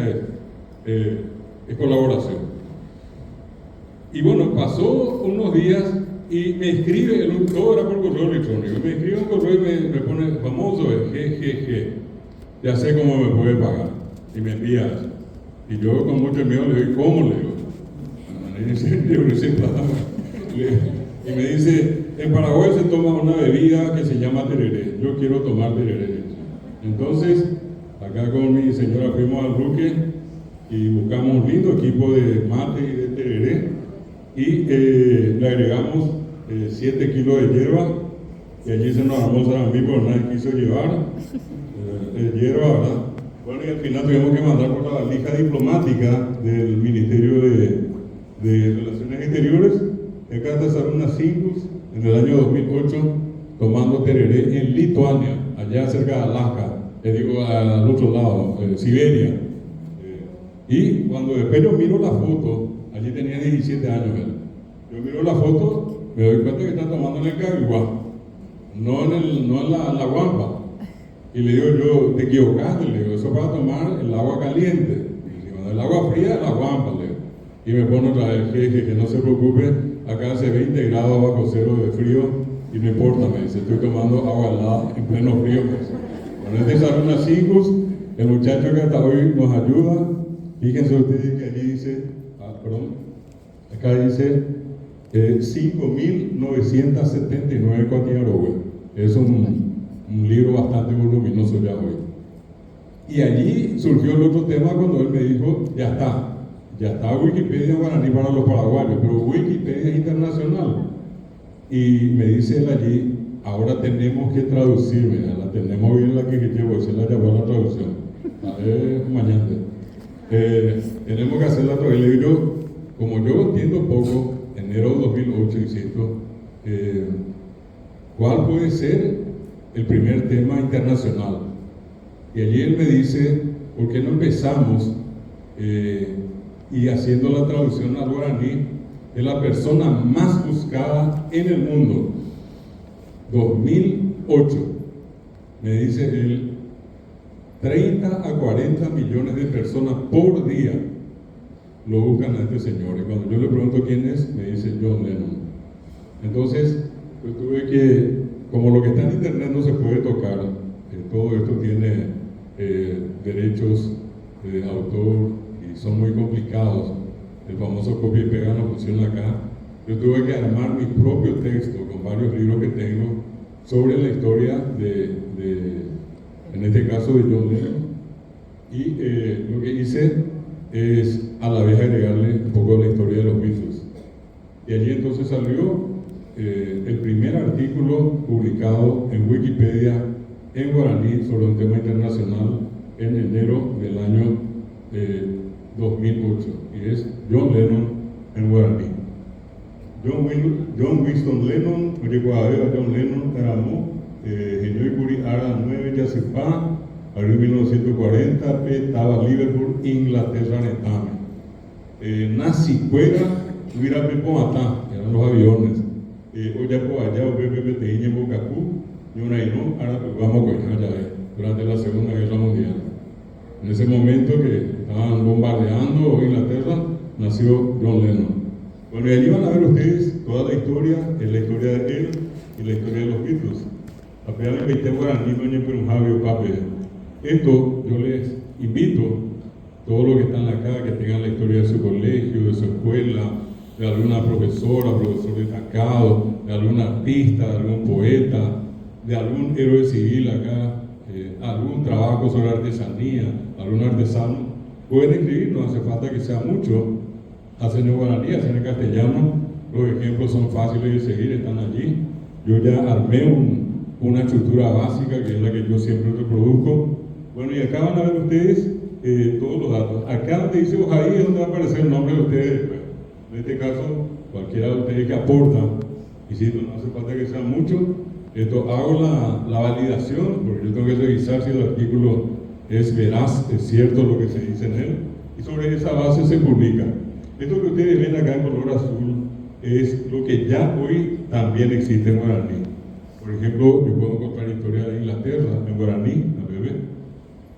es colaboración. Y bueno, pasó unos días y me escribe, todo era por correo electrónico, me escribe un correo y me pone famoso, jejeje, ya sé cómo me puede pagar. Y me envía eso. Y yo con mucho miedo le digo, ¿cómo? Le digo, y me dice, en Paraguay se toma una bebida que se llama tereré, yo quiero tomar tereré. Entonces, acá con mi señora fuimos al buque y buscamos un lindo equipo de mate y de tereré y le agregamos 7 kilos de hierba, y allí se nos armó Saramí, pero nadie quiso llevar hierba, ¿verdad? Bueno, y al final tuvimos que mandar por la valija diplomática del Ministerio de Relaciones Exteriores. Acá está unas 5 en el año 2008 tomando tereré en Lituania, allá cerca de Alaska, al otro lado, Siberia. Y cuando después yo miro la foto, allí tenía 17 años él. Yo miro la foto, me doy cuenta que está tomando en el Caguiguá, no en la Guampa. Y le digo yo, te equivocaste, le digo, eso para tomar el agua caliente. Y digo, el agua fría, la Guampa, le digo. Y me pone otra vez, que no se preocupe, acá hace 20 grados bajo cero de frío y no importa, me dice, estoy tomando agua helada en pleno frío. Con este Saruna 5, el muchacho que hasta hoy nos ayuda, fíjense ustedes que allí dice, acá dice 5,979 cuatiarogue. Es un libro bastante voluminoso ya hoy. Y allí surgió el otro tema cuando él me dijo, ya está Wikipedia guaraní para los paraguayos, pero Wikipedia es internacional. Y me dice él allí, ahora tenemos que traducir, ¿verdad? La tenemos bien la que llevo, se la llevó la traducción. A ver, mañana. Tenemos que hacer la traducción. Le digo, como yo entiendo poco, enero de 2008, insisto, ¿cuál puede ser el primer tema internacional? Y allí él me dice, ¿por qué no empezamos y haciendo la traducción al guaraní de la persona más buscada en el mundo? 2008, me dice él, 30 a 40 millones de personas por día lo buscan a este señor. Y cuando yo le pregunto quién es, me dice John Lennon. Entonces, yo tuve que, como lo que está en internet no se puede tocar, todo esto tiene derechos de autor y son muy complicados. El famoso copia y pega no funciona acá. Yo tuve que armar mi propio texto con varios libros que tengo sobre la historia en este caso de John Lennon. Y lo que hice es a la vez agregarle un poco de la historia de los Beatles. Y allí entonces salió el primer artículo publicado en Wikipedia en guaraní sobre un tema internacional en enero del año 2008, y es John Lennon en guaraní. John Winston Lennon, John Lennon, Taramó, Genoi Ara 9 Yacipá, abril 1940, estaba Liverpool, Inglaterra, Netame. Nazi fuera, hubiera Pepo Matá, eran los aviones. Oya por allá, PPP Teña, Bocacú, y una y no, ahora vamos a coger allá, durante la Segunda Guerra Mundial. En ese momento que estaban bombardeando Inglaterra, nació John Lennon. Bueno, y allí van a ver ustedes toda la historia, es la historia de él y la historia de los Beatles. Apenas le invité guaraní, doña Perunjavio, papi. Esto yo les invito, todos los que están acá, que tengan la historia de su colegio, de su escuela, de alguna profesora, profesor destacado, de algún artista, de algún poeta, de algún héroe civil acá, algún trabajo sobre artesanía, algún artesano, pueden escribir, no hace falta que sea mucho, hacen en guaraní, hacen en castellano, los ejemplos son fáciles de seguir, están allí. Yo ya armé una estructura básica que es la que yo siempre reproduzco. Bueno, y acá van a ver ustedes todos los datos. Acá donde dice Ojaí es donde va a aparecer el nombre de ustedes después. En este caso, cualquiera de ustedes que aporta, y si no hace falta que sea mucho, hago la validación, porque yo tengo que revisar si el artículo es veraz, es cierto lo que se dice en él, y sobre esa base se publica. Esto que ustedes ven acá en color azul es lo que ya hoy también existe en guaraní. Por ejemplo, yo puedo contar historia de Inglaterra en guaraní, a bebé.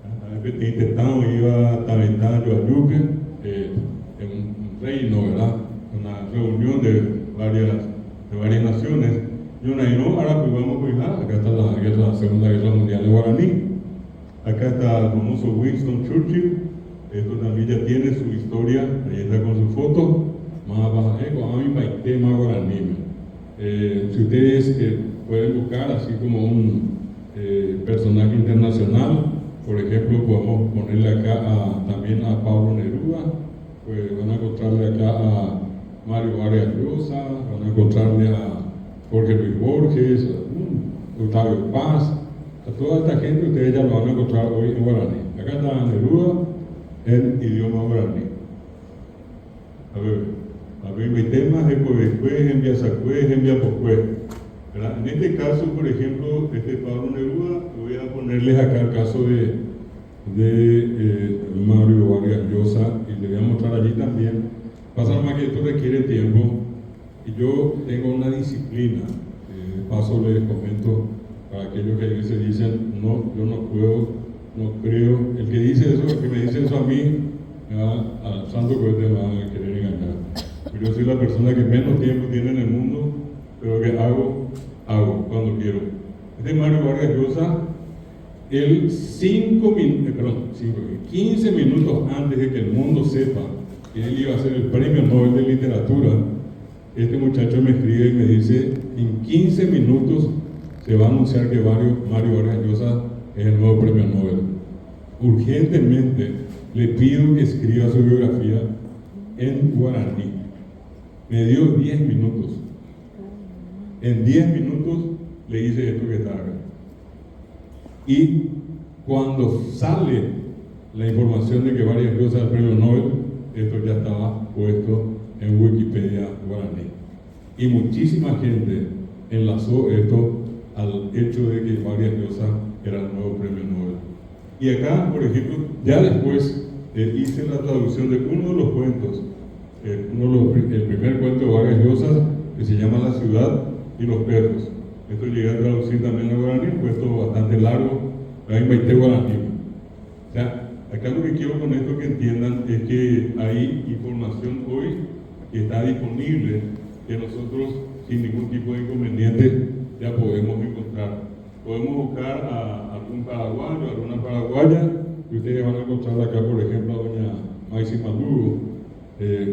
A veces intentamos, iba a Taventá, Yoayuque, en un reino, ¿verdad? Una reunión de varias naciones. Y una y no, ahora pues vamos a cuidar. Acá está la Segunda Guerra Mundial en guaraní. Acá está el famoso Winston Churchill. Esto también ya tiene su historia, ahí está con su foto. Más abajo, a mí me más guaraní. Si ustedes pueden buscar así como un personaje internacional, por ejemplo, podemos ponerle acá también a Pablo Neruda, pues van a encontrarle acá a Mario Vargas Llosa, van a encontrarle a Jorge Luis Borges, Octavio Paz, a toda esta gente ustedes ya lo van a encontrar hoy en guaraní. Acá está Neruda en idioma guaraní. A ver, mi tema es después, en Viazacue, en Viapocue. En este caso, por ejemplo, Pablo Neruda, voy a ponerles acá el caso de Mario Vargas Llosa, y les voy a mostrar allí también. Pasa más que esto requiere tiempo, y yo tengo una disciplina. De paso les comento para aquellos que a veces dicen, no, yo no puedo, no creo. El que dice eso, el que me dice eso a mí, al santo cohete me van a querer engañar. Pero yo soy la persona que menos tiempo tiene en el mundo, pero que hago cuando quiero. Mario Vargas Llosa, él 15 minutos antes de que el mundo sepa que él iba a ser el Premio Nobel de Literatura, este muchacho me escribe y me dice, en 15 minutos se va a anunciar que Mario Vargas Llosa es el nuevo Premio Nobel. Urgentemente le pido que escriba su biografía en guaraní. Me dio 10 minutos. En 10 minutos le dice esto que está acá. Y cuando sale la información de que varias cosas del premio Nobel, esto ya estaba puesto en Wikipedia guaraní. Y muchísima gente enlazó esto al hecho de que varias cosas eran el nuevo premio Nobel. Y acá, por ejemplo, ya después hice la traducción de uno de los cuentos, el primer cuento de Vargas Llosa, que se llama La ciudad y los perros. Esto llegué a traducir también a guaraní, un cuento bastante largo, en Maite guaraní. O sea, acá lo que quiero con esto que entiendan es que hay información hoy que está disponible, que nosotros sin ningún tipo de inconveniente ya podemos encontrar. Podemos buscar a algún paraguayo, a alguna paraguaya, y ustedes van a encontrar acá, por ejemplo, a doña Maisy Malugo,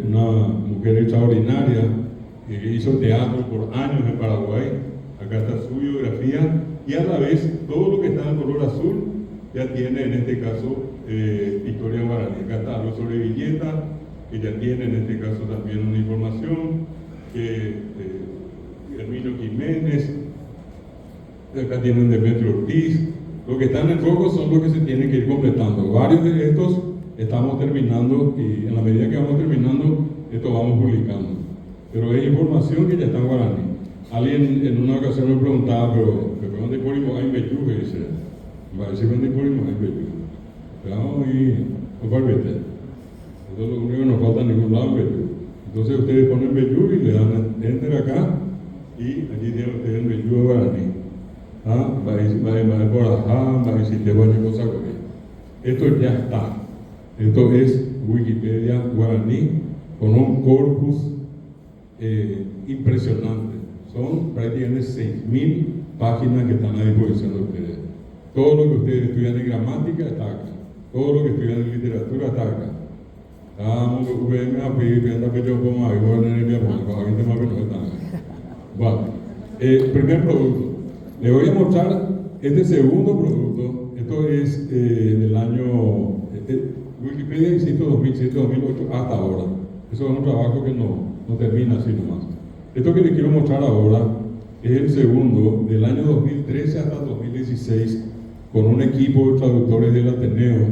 una mujer extraordinaria que hizo teatro por años en Paraguay. Acá está su biografía, y a la vez todo lo que está en color azul ya tiene en este caso historia guaraní. Acá está algo sobre Villeta, que ya tiene en este caso también una información, que Herminio Jiménez, acá tienen Demetrio Ortiz. Lo que están en rojo son los que se tienen que ir completando. Varios de estos estamos terminando, y en la medida que vamos terminando, esto vamos publicando. Pero es información que ya está en guaraní. Alguien en una ocasión me preguntaba, pero ¿dónde ponemos hay Bellú? Que dice, va a decir ¿dónde ponemos hay Bellú? Vamos y no palpite. Eso es lo único que nos falta en ningún lado, Bellú. Entonces ustedes ponen Bellú y le dan enter acá, y allí tienen ustedes el Bellú de guaraní. Va a por acá, va a decirte varias cosas. Esto ya está. Esto es Wikipedia guaraní con un corpus impresionante. Son prácticamente 6.000 páginas que están a disposición de ustedes. Todo lo que ustedes estudian en gramática está acá. Todo lo que estudian en literatura está acá. Vamos, VM a pedir, anda pecho como ahí, voy a tener mi apoyo, para que más que no están acá. Bueno, primer producto. Les voy a mostrar este segundo producto. Esto es del año Wikipedia, insisto, 2007-2008 hasta ahora. Eso es un trabajo que no termina así nomás. Esto que les quiero mostrar ahora es el segundo del año 2013 hasta 2016, con un equipo de traductores del Ateneo.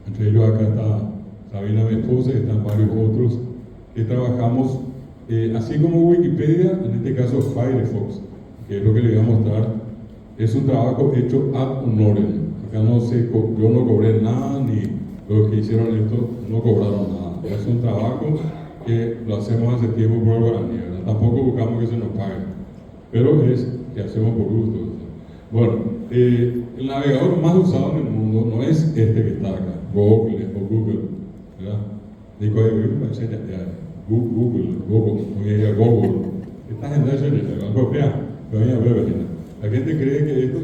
Entre ellos acá está Sabina, mi esposa, y están varios otros, que trabajamos, así como Wikipedia, en este caso Firefox, que es lo que les voy a mostrar. Es un trabajo hecho ad honorem. Acá yo no cobré nada, ni los que hicieron esto no cobraron nada. Es un trabajo que lo hacemos hace tiempo por el guaraní, ¿verdad? Tampoco buscamos que se nos pague, pero es que hacemos por gusto. Bueno, el navegador más usado en el mundo no es este que está acá, Google o Google, ¿verdad? Digo, Google. Esta gente es la propia, la gente cree que esto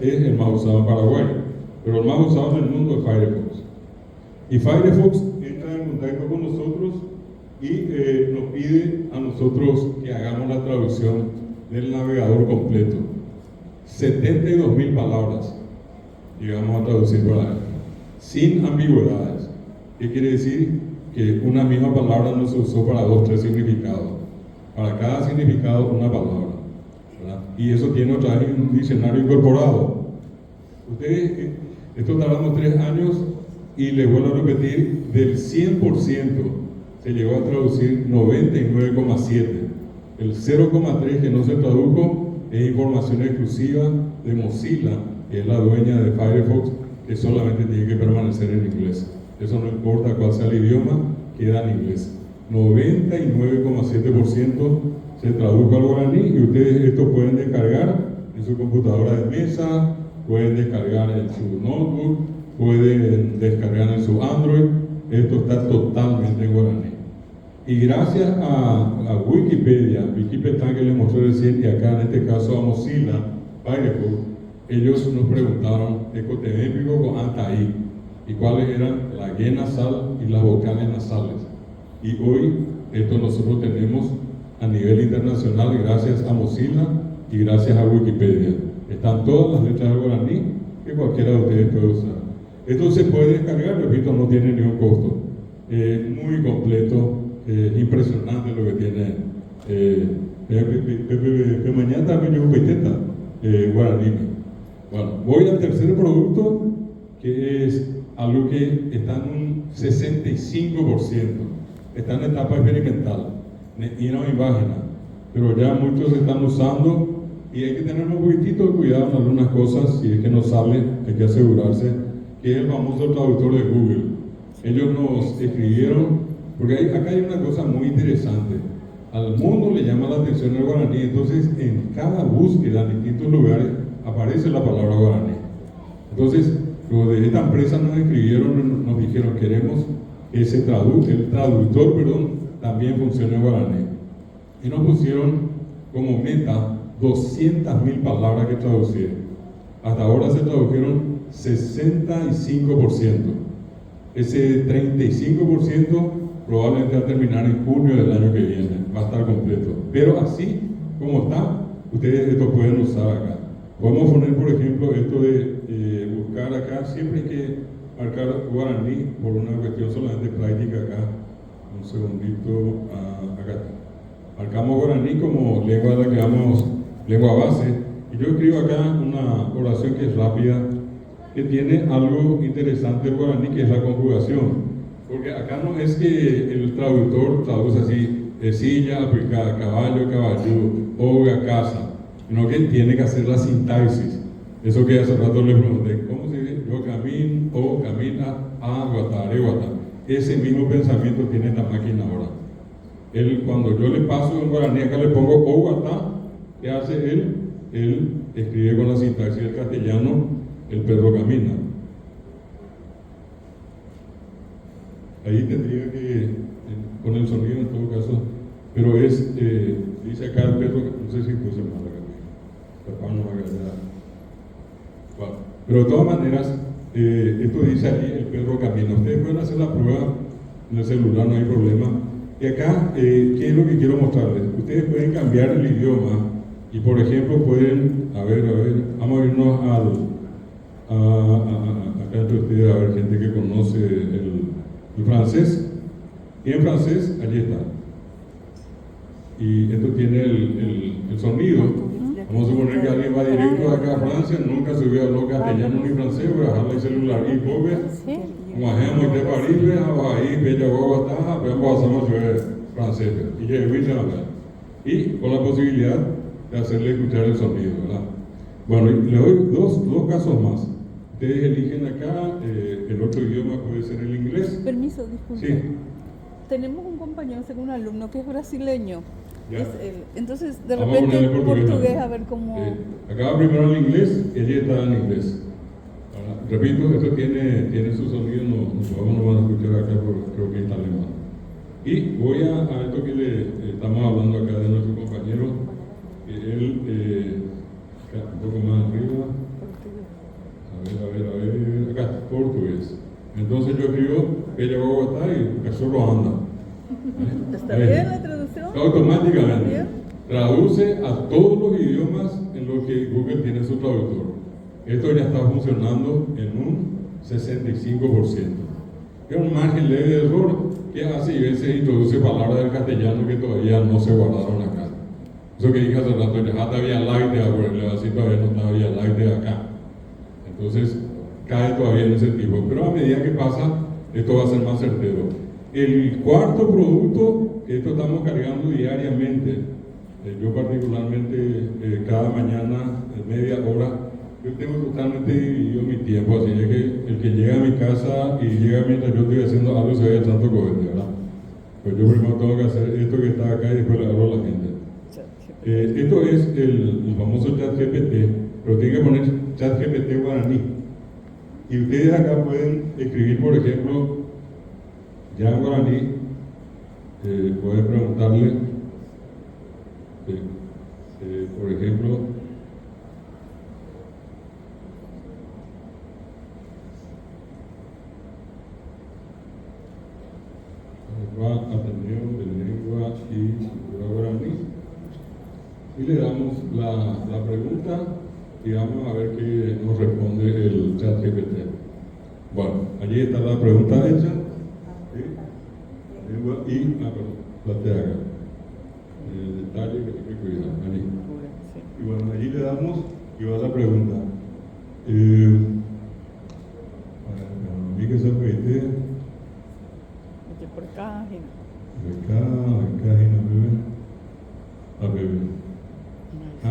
es el más usado en Paraguay, pero el más usado en el mundo es Firefox. Y Firefox entra en contacto con nosotros y nos pide a nosotros que hagamos la traducción del navegador completo. 72.000 palabras llegamos a traducir para él, sin ambigüedades. ¿Qué quiere decir? Que una misma palabra no se usó para 2 o 3 significados. Para cada significado una palabra, ¿verdad? Y eso tiene otra vez un diccionario incorporado. Ustedes, esto tardamos 3 años, y les vuelvo a repetir, del 100% se llegó a traducir 99,7. El 0,3 que no se tradujo es información exclusiva de Mozilla, que es la dueña de Firefox, que solamente tiene que permanecer en inglés. Eso no importa cuál sea el idioma, queda en inglés. 99,7% se tradujo al guaraní, y ustedes esto pueden descargar en su computadora de mesa, pueden descargar en su notebook, pueden descargar en su Android. Esto está totalmente en guaraní. Y gracias a Wikipedia que les mostré recién, y acá en este caso a Mozilla, Firefox, ellos nos preguntaron ecotemépico con antaí, y cuáles eran la G nasal y las vocales nasales. Y hoy esto nosotros tenemos a nivel internacional gracias a Mozilla y gracias a Wikipedia. Están todas las letras del guaraní que cualquiera de ustedes puede usar. Esto se puede descargar, repito, no tiene ningún costo. Muy completo, impresionante lo que tiene. Mañana también yo peteta. guaraní. Bueno, voy al tercer producto, que es algo que está en un 65%, está en etapa experimental, y no en página, pero ya muchos están usando y hay que tener un poquitito de cuidado en algunas cosas. Si es que no sale, hay que asegurarse, que es el famoso traductor de Google. Ellos nos escribieron, porque acá hay una cosa muy interesante. Al mundo le llama la atención el guaraní, entonces en cada búsqueda en distintos lugares aparece la palabra guaraní. Entonces, los de esta empresa nos escribieron, nos dijeron, queremos que el traductor, también funcione en guaraní. Y nos pusieron como meta 200.000 palabras que traducir. Hasta ahora se tradujeron 65%. Ese 35% probablemente va a terminar en junio del año que viene, va a estar completo. Pero así como está, ustedes esto pueden usar acá. Podemos poner, por ejemplo, esto de buscar acá, siempre hay que marcar guaraní por una cuestión solamente práctica acá. Un segundito, acá. Marcamos guaraní como lengua de la que vamos, lengua base. Y yo escribo acá una oración que es rápida, que tiene algo interesante el guaraní, que es la conjugación. Porque acá no es que el traductor traduce así, silla, aplicada, caballo, caballudo, oga, casa, sino que tiene que hacer la sintaxis. Eso que hace rato le pregunté, ¿cómo se dice? Yo camino o camina a guatare, guatare. Ese mismo pensamiento tiene esta máquina ahora. Él, cuando yo le paso en guaraní, acá le pongo o guatá, ¿qué hace él? Él escribe con la sintaxis del castellano, el perro camina. Ahí tendría que, con el sonido en todo caso, pero es, dice acá el perro, no sé si puse mal acá, capaz no haga nada. Bueno, pero de todas maneras, esto dice ahí, el perro camina. Ustedes pueden hacer la prueba en el celular, no hay problema. Y acá, ¿qué es lo que quiero mostrarles? Ustedes pueden cambiar el idioma y, por ejemplo, pueden, a ver, vamos a irnos acá entre ustedes, a ver, gente que conoce el francés. Y en francés, allí está. Y esto tiene el sonido. Vamos a suponer que alguien va directo de acá a Francia, nunca se hubiera hablado castellano ni francés, voy a dejar el celular y pobre. Como hacemos de París, ahí, bella guagua, vamos a hacer francés. Y ya y con la posibilidad de hacerle escuchar el sonido, ¿verdad? Bueno, y le doy dos casos más. Ustedes eligen acá, el otro idioma puede ser el inglés. Permiso, disculpe. Sí. Tenemos un compañero, un alumno que es brasileño. Ya. Entonces, de Vamos a repente, ponerle portugués, a ver cómo. Acá va primero el inglés, ella está en inglés. Ahora, repito, esto tiene su sonido, no van a escuchar acá, porque creo que está alemán. Y voy a esto que le estamos hablando acá de nuestro compañero, que él, un poco más arriba. A ver, acá, portugués. Entonces yo escribo, ella va a estar y el cachorro anda. ¿Está bien la traducción? Automáticamente. ¿Bien? Traduce a todos los idiomas en los que Google tiene su traductor. Esto ya está funcionando en un 65%. Es un margen leve de error que hace y veces introduce palabras del castellano que todavía no se guardaron acá. Eso que dije hace rato, ya todavía light de acuerdo, así todavía no todavía light de acá. Entonces cae todavía en ese tipo, pero a medida que pasa, esto va a ser más certero. El cuarto producto, que esto estamos cargando diariamente, yo particularmente cada mañana, media hora, yo tengo totalmente dividido mi tiempo, así es que el que llega a mi casa y llega mientras yo estoy haciendo algo se vaya tanto cohete, ¿verdad? Pues yo primero tengo que hacer esto que está acá y después le hablo a la gente. Esto es el famoso ChatGPT, pero tiene que poner ChatGPT guaraní. Y ustedes acá pueden escribir, por ejemplo, ya en guaraní, pueden preguntarle, por ejemplo, Ateneo de Lengua y Cultura Guaraní, y le damos la pregunta y vamos a ver qué nos responde el ChatGPT. Bueno, allí está la pregunta hecha. ¿Sí? Lengua y, platea acá. El detalle que hay que cuidar. Allí. Y bueno, allí le damos Y va la pregunta. A mí que se puede. Oye, por acá, Acá, a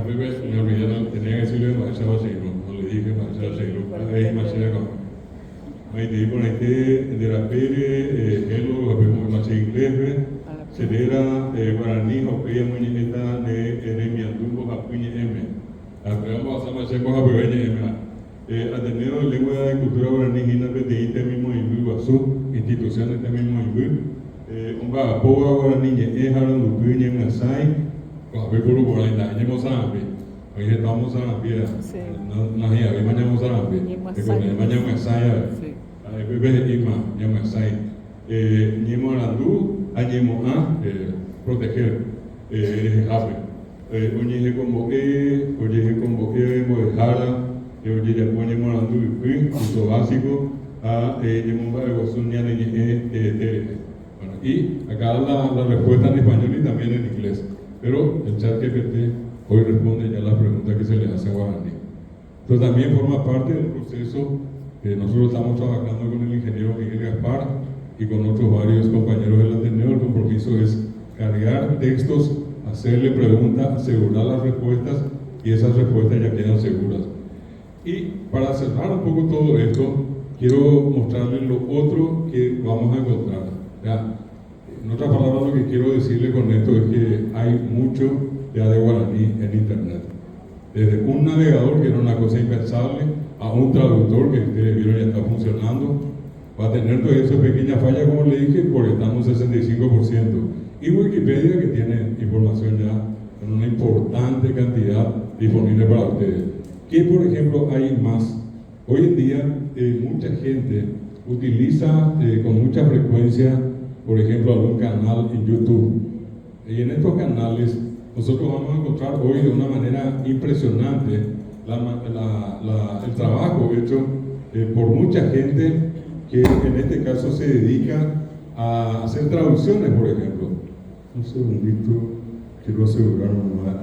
bebé, me olvidé, no, tenía que decirle Maestra Basilo, no le dije Maestra Basilo, ahí Maestra con. Ahí te digo, de la pere, hello, habemos más inglés, celera, guaraní, hopea, muñequeta, de miandungo, apuñe M. Aprendamos a hacer cosas pequeñas M. Ateneo de Lengua y Cultura Guaraní, Gina, PTI, mismo en Guazú, instituciones mismo en un poa guaraní, Ejaron, Lupuñe, en Asai, con a ver por guaraní, en Mozambique. Hoy estamos en Zambia, no hay mañana Mozambique, mañana Masaya, bebé Ima, llama Masai, Ñemo Landú, Añemo A, proteger, Jafe, Oñeje convoqué, Mojara, Oye ya ponemos Landú, curso básico, a Ñemo Guazún, Bueno, y acá la respuesta en español y también en inglés, pero el chat GPT hoy responde ya la pregunta que se le hace a guaraní. Entonces también forma parte del proceso que nosotros estamos trabajando con el ingeniero Miguel Gaspar y con otros varios compañeros del Ateneo. El compromiso es cargar textos, hacerle preguntas, asegurar las respuestas y esas respuestas ya quedan seguras. Y para cerrar un poco todo esto, quiero mostrarles lo otro que vamos a encontrar. Ya, en otras palabras, lo que quiero decirle con esto es que hay mucho ya de guaraní en internet. Desde un navegador, que era una cosa impensable, a un traductor que ustedes vieron ya está funcionando. Va a tener todas esas pequeñas fallas, como le dije, porque estamos en 65%. Y Wikipedia, que tiene información ya en una importante cantidad disponible para ustedes. ¿Qué, por ejemplo, hay más? Hoy en día, mucha gente utiliza con mucha frecuencia, por ejemplo, algún canal en YouTube. Y en estos canales nosotros vamos a encontrar hoy de una manera impresionante el trabajo hecho por mucha gente que en este caso se dedica a hacer traducciones, por ejemplo. Un segundito, quiero asegurarme más.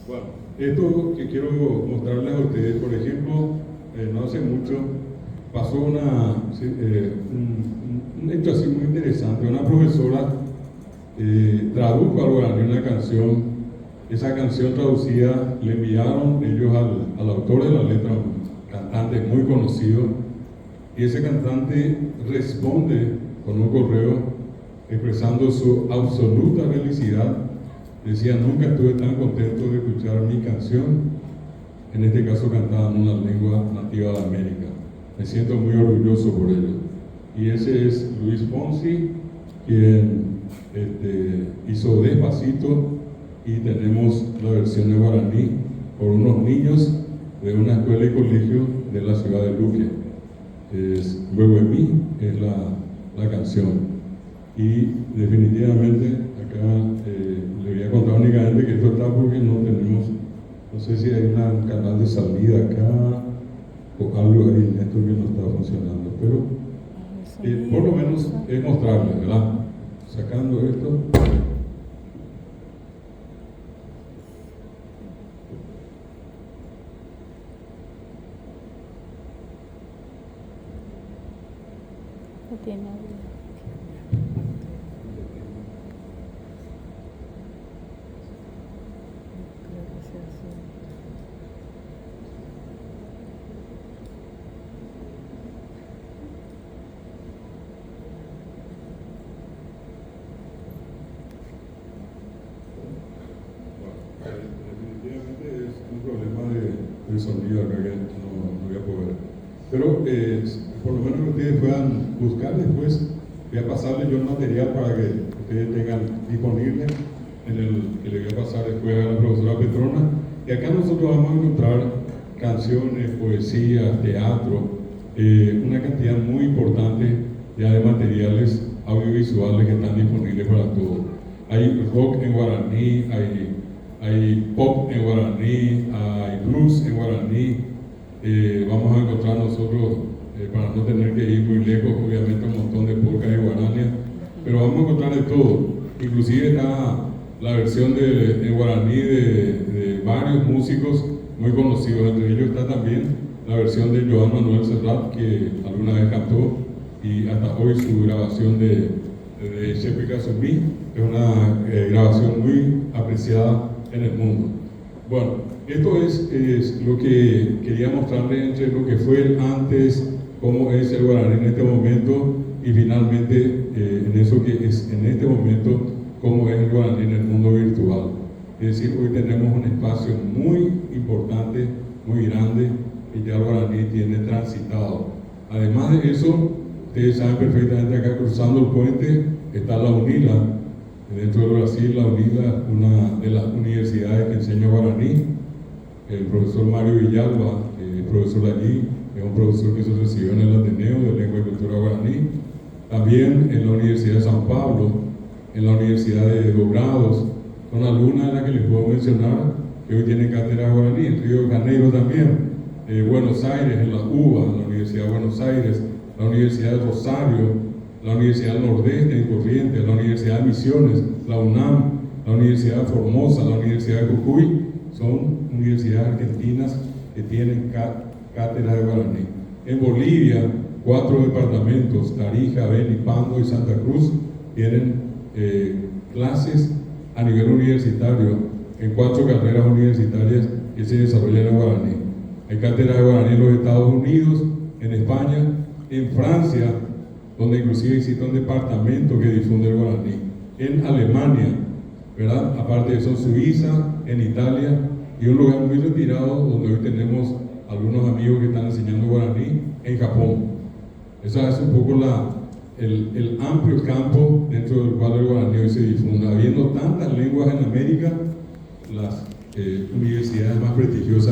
Bueno, esto que quiero mostrarles a ustedes, por ejemplo, no hace mucho pasó un hecho así muy interesante. Una profesora tradujo al guaraní una canción. Esa canción traducida le enviaron ellos al autor de la letra, un cantante muy conocido, y ese cantante responde con un correo expresando su absoluta felicidad. Decía: nunca estuve tan contento de escuchar mi canción, en este caso cantada en una lengua nativa de América. Me siento muy orgulloso por ello. Y ese es Luis Fonsi, quien hizo Despacito, y tenemos la versión de guaraní por unos niños de una escuela y colegio de la ciudad de Luque. Es Huehuemí, es la canción. Y definitivamente acá le voy a contar únicamente que esto está porque no tenemos, no sé si hay un canal de salida acá o algo ahí en esto que no está funcionando, pero por lo menos es mostrarle, ¿verdad? Sacando esto. tiene Definitivamente es un problema de sonido acá que no voy a poder. Pero por lo menos que ustedes puedan buscar después, voy a pasarles yo el material para que ustedes tengan disponible en el que le voy a pasar después a la profesora Petrona. Y acá nosotros vamos a encontrar canciones, poesías, teatro, una cantidad muy importante ya de materiales audiovisuales que están disponibles para todos. Hay rock en guaraní, hay hay pop en guaraní, hay blues en guaraní. Vamos a encontrar nosotros, para no tener que ir muy lejos, obviamente un montón de polcas y guaranías, pero vamos a encontrar de todo. Inclusive está la versión de guaraní de varios músicos muy conocidos, entre ellos está también la versión de Joan Manuel Serrat, que alguna vez cantó, y hasta hoy su grabación de Chepe Casumí es una grabación muy apreciada en el mundo. Bueno, esto es lo que quería mostrarles entre lo que fue el antes, cómo es el guaraní en este momento, y finalmente en eso que es en este momento, cómo es el guaraní en el mundo virtual. Es decir, hoy tenemos un espacio muy importante, muy grande, que ya el guaraní tiene transitado. Además de eso, ustedes saben perfectamente, acá cruzando el puente está la UNILA. Dentro de Brasil, la UNILA es una de las universidades que enseña guaraní. El profesor Mario Villalba, profesor de allí, es un profesor que se recibió en el Ateneo de Lengua y Cultura Guaraní. También en la Universidad de San Pablo, en la Universidad de Dobrados, son algunas de las que les puedo mencionar que hoy tienen cátedra guaraní. En Río de Janeiro también, Buenos Aires, en la UBA, en la Universidad de Buenos Aires, la Universidad de Rosario, la Universidad del Nordeste en Corrientes, la Universidad de Misiones, la UNAM, la Universidad de Formosa, la Universidad de Jujuy, son universidades argentinas que tienen cátedra de guaraní. En Bolivia, 4 departamentos, Tarija, Beni, Pando y Santa Cruz, tienen clases a nivel universitario en 4 carreras universitarias que se desarrollan en guaraní. Hay cátedra de guaraní en los Estados Unidos, en España, en Francia, donde inclusive existe un departamento que difunde el guaraní, en Alemania, ¿verdad? Aparte de eso, en Suiza, en Italia, y un lugar muy retirado donde hoy tenemos algunos amigos que están enseñando guaraní, en Japón. Eso es un poco el amplio campo dentro del cual el guaraní hoy se difunda. Habiendo tantas lenguas en América, las universidades más prestigiosas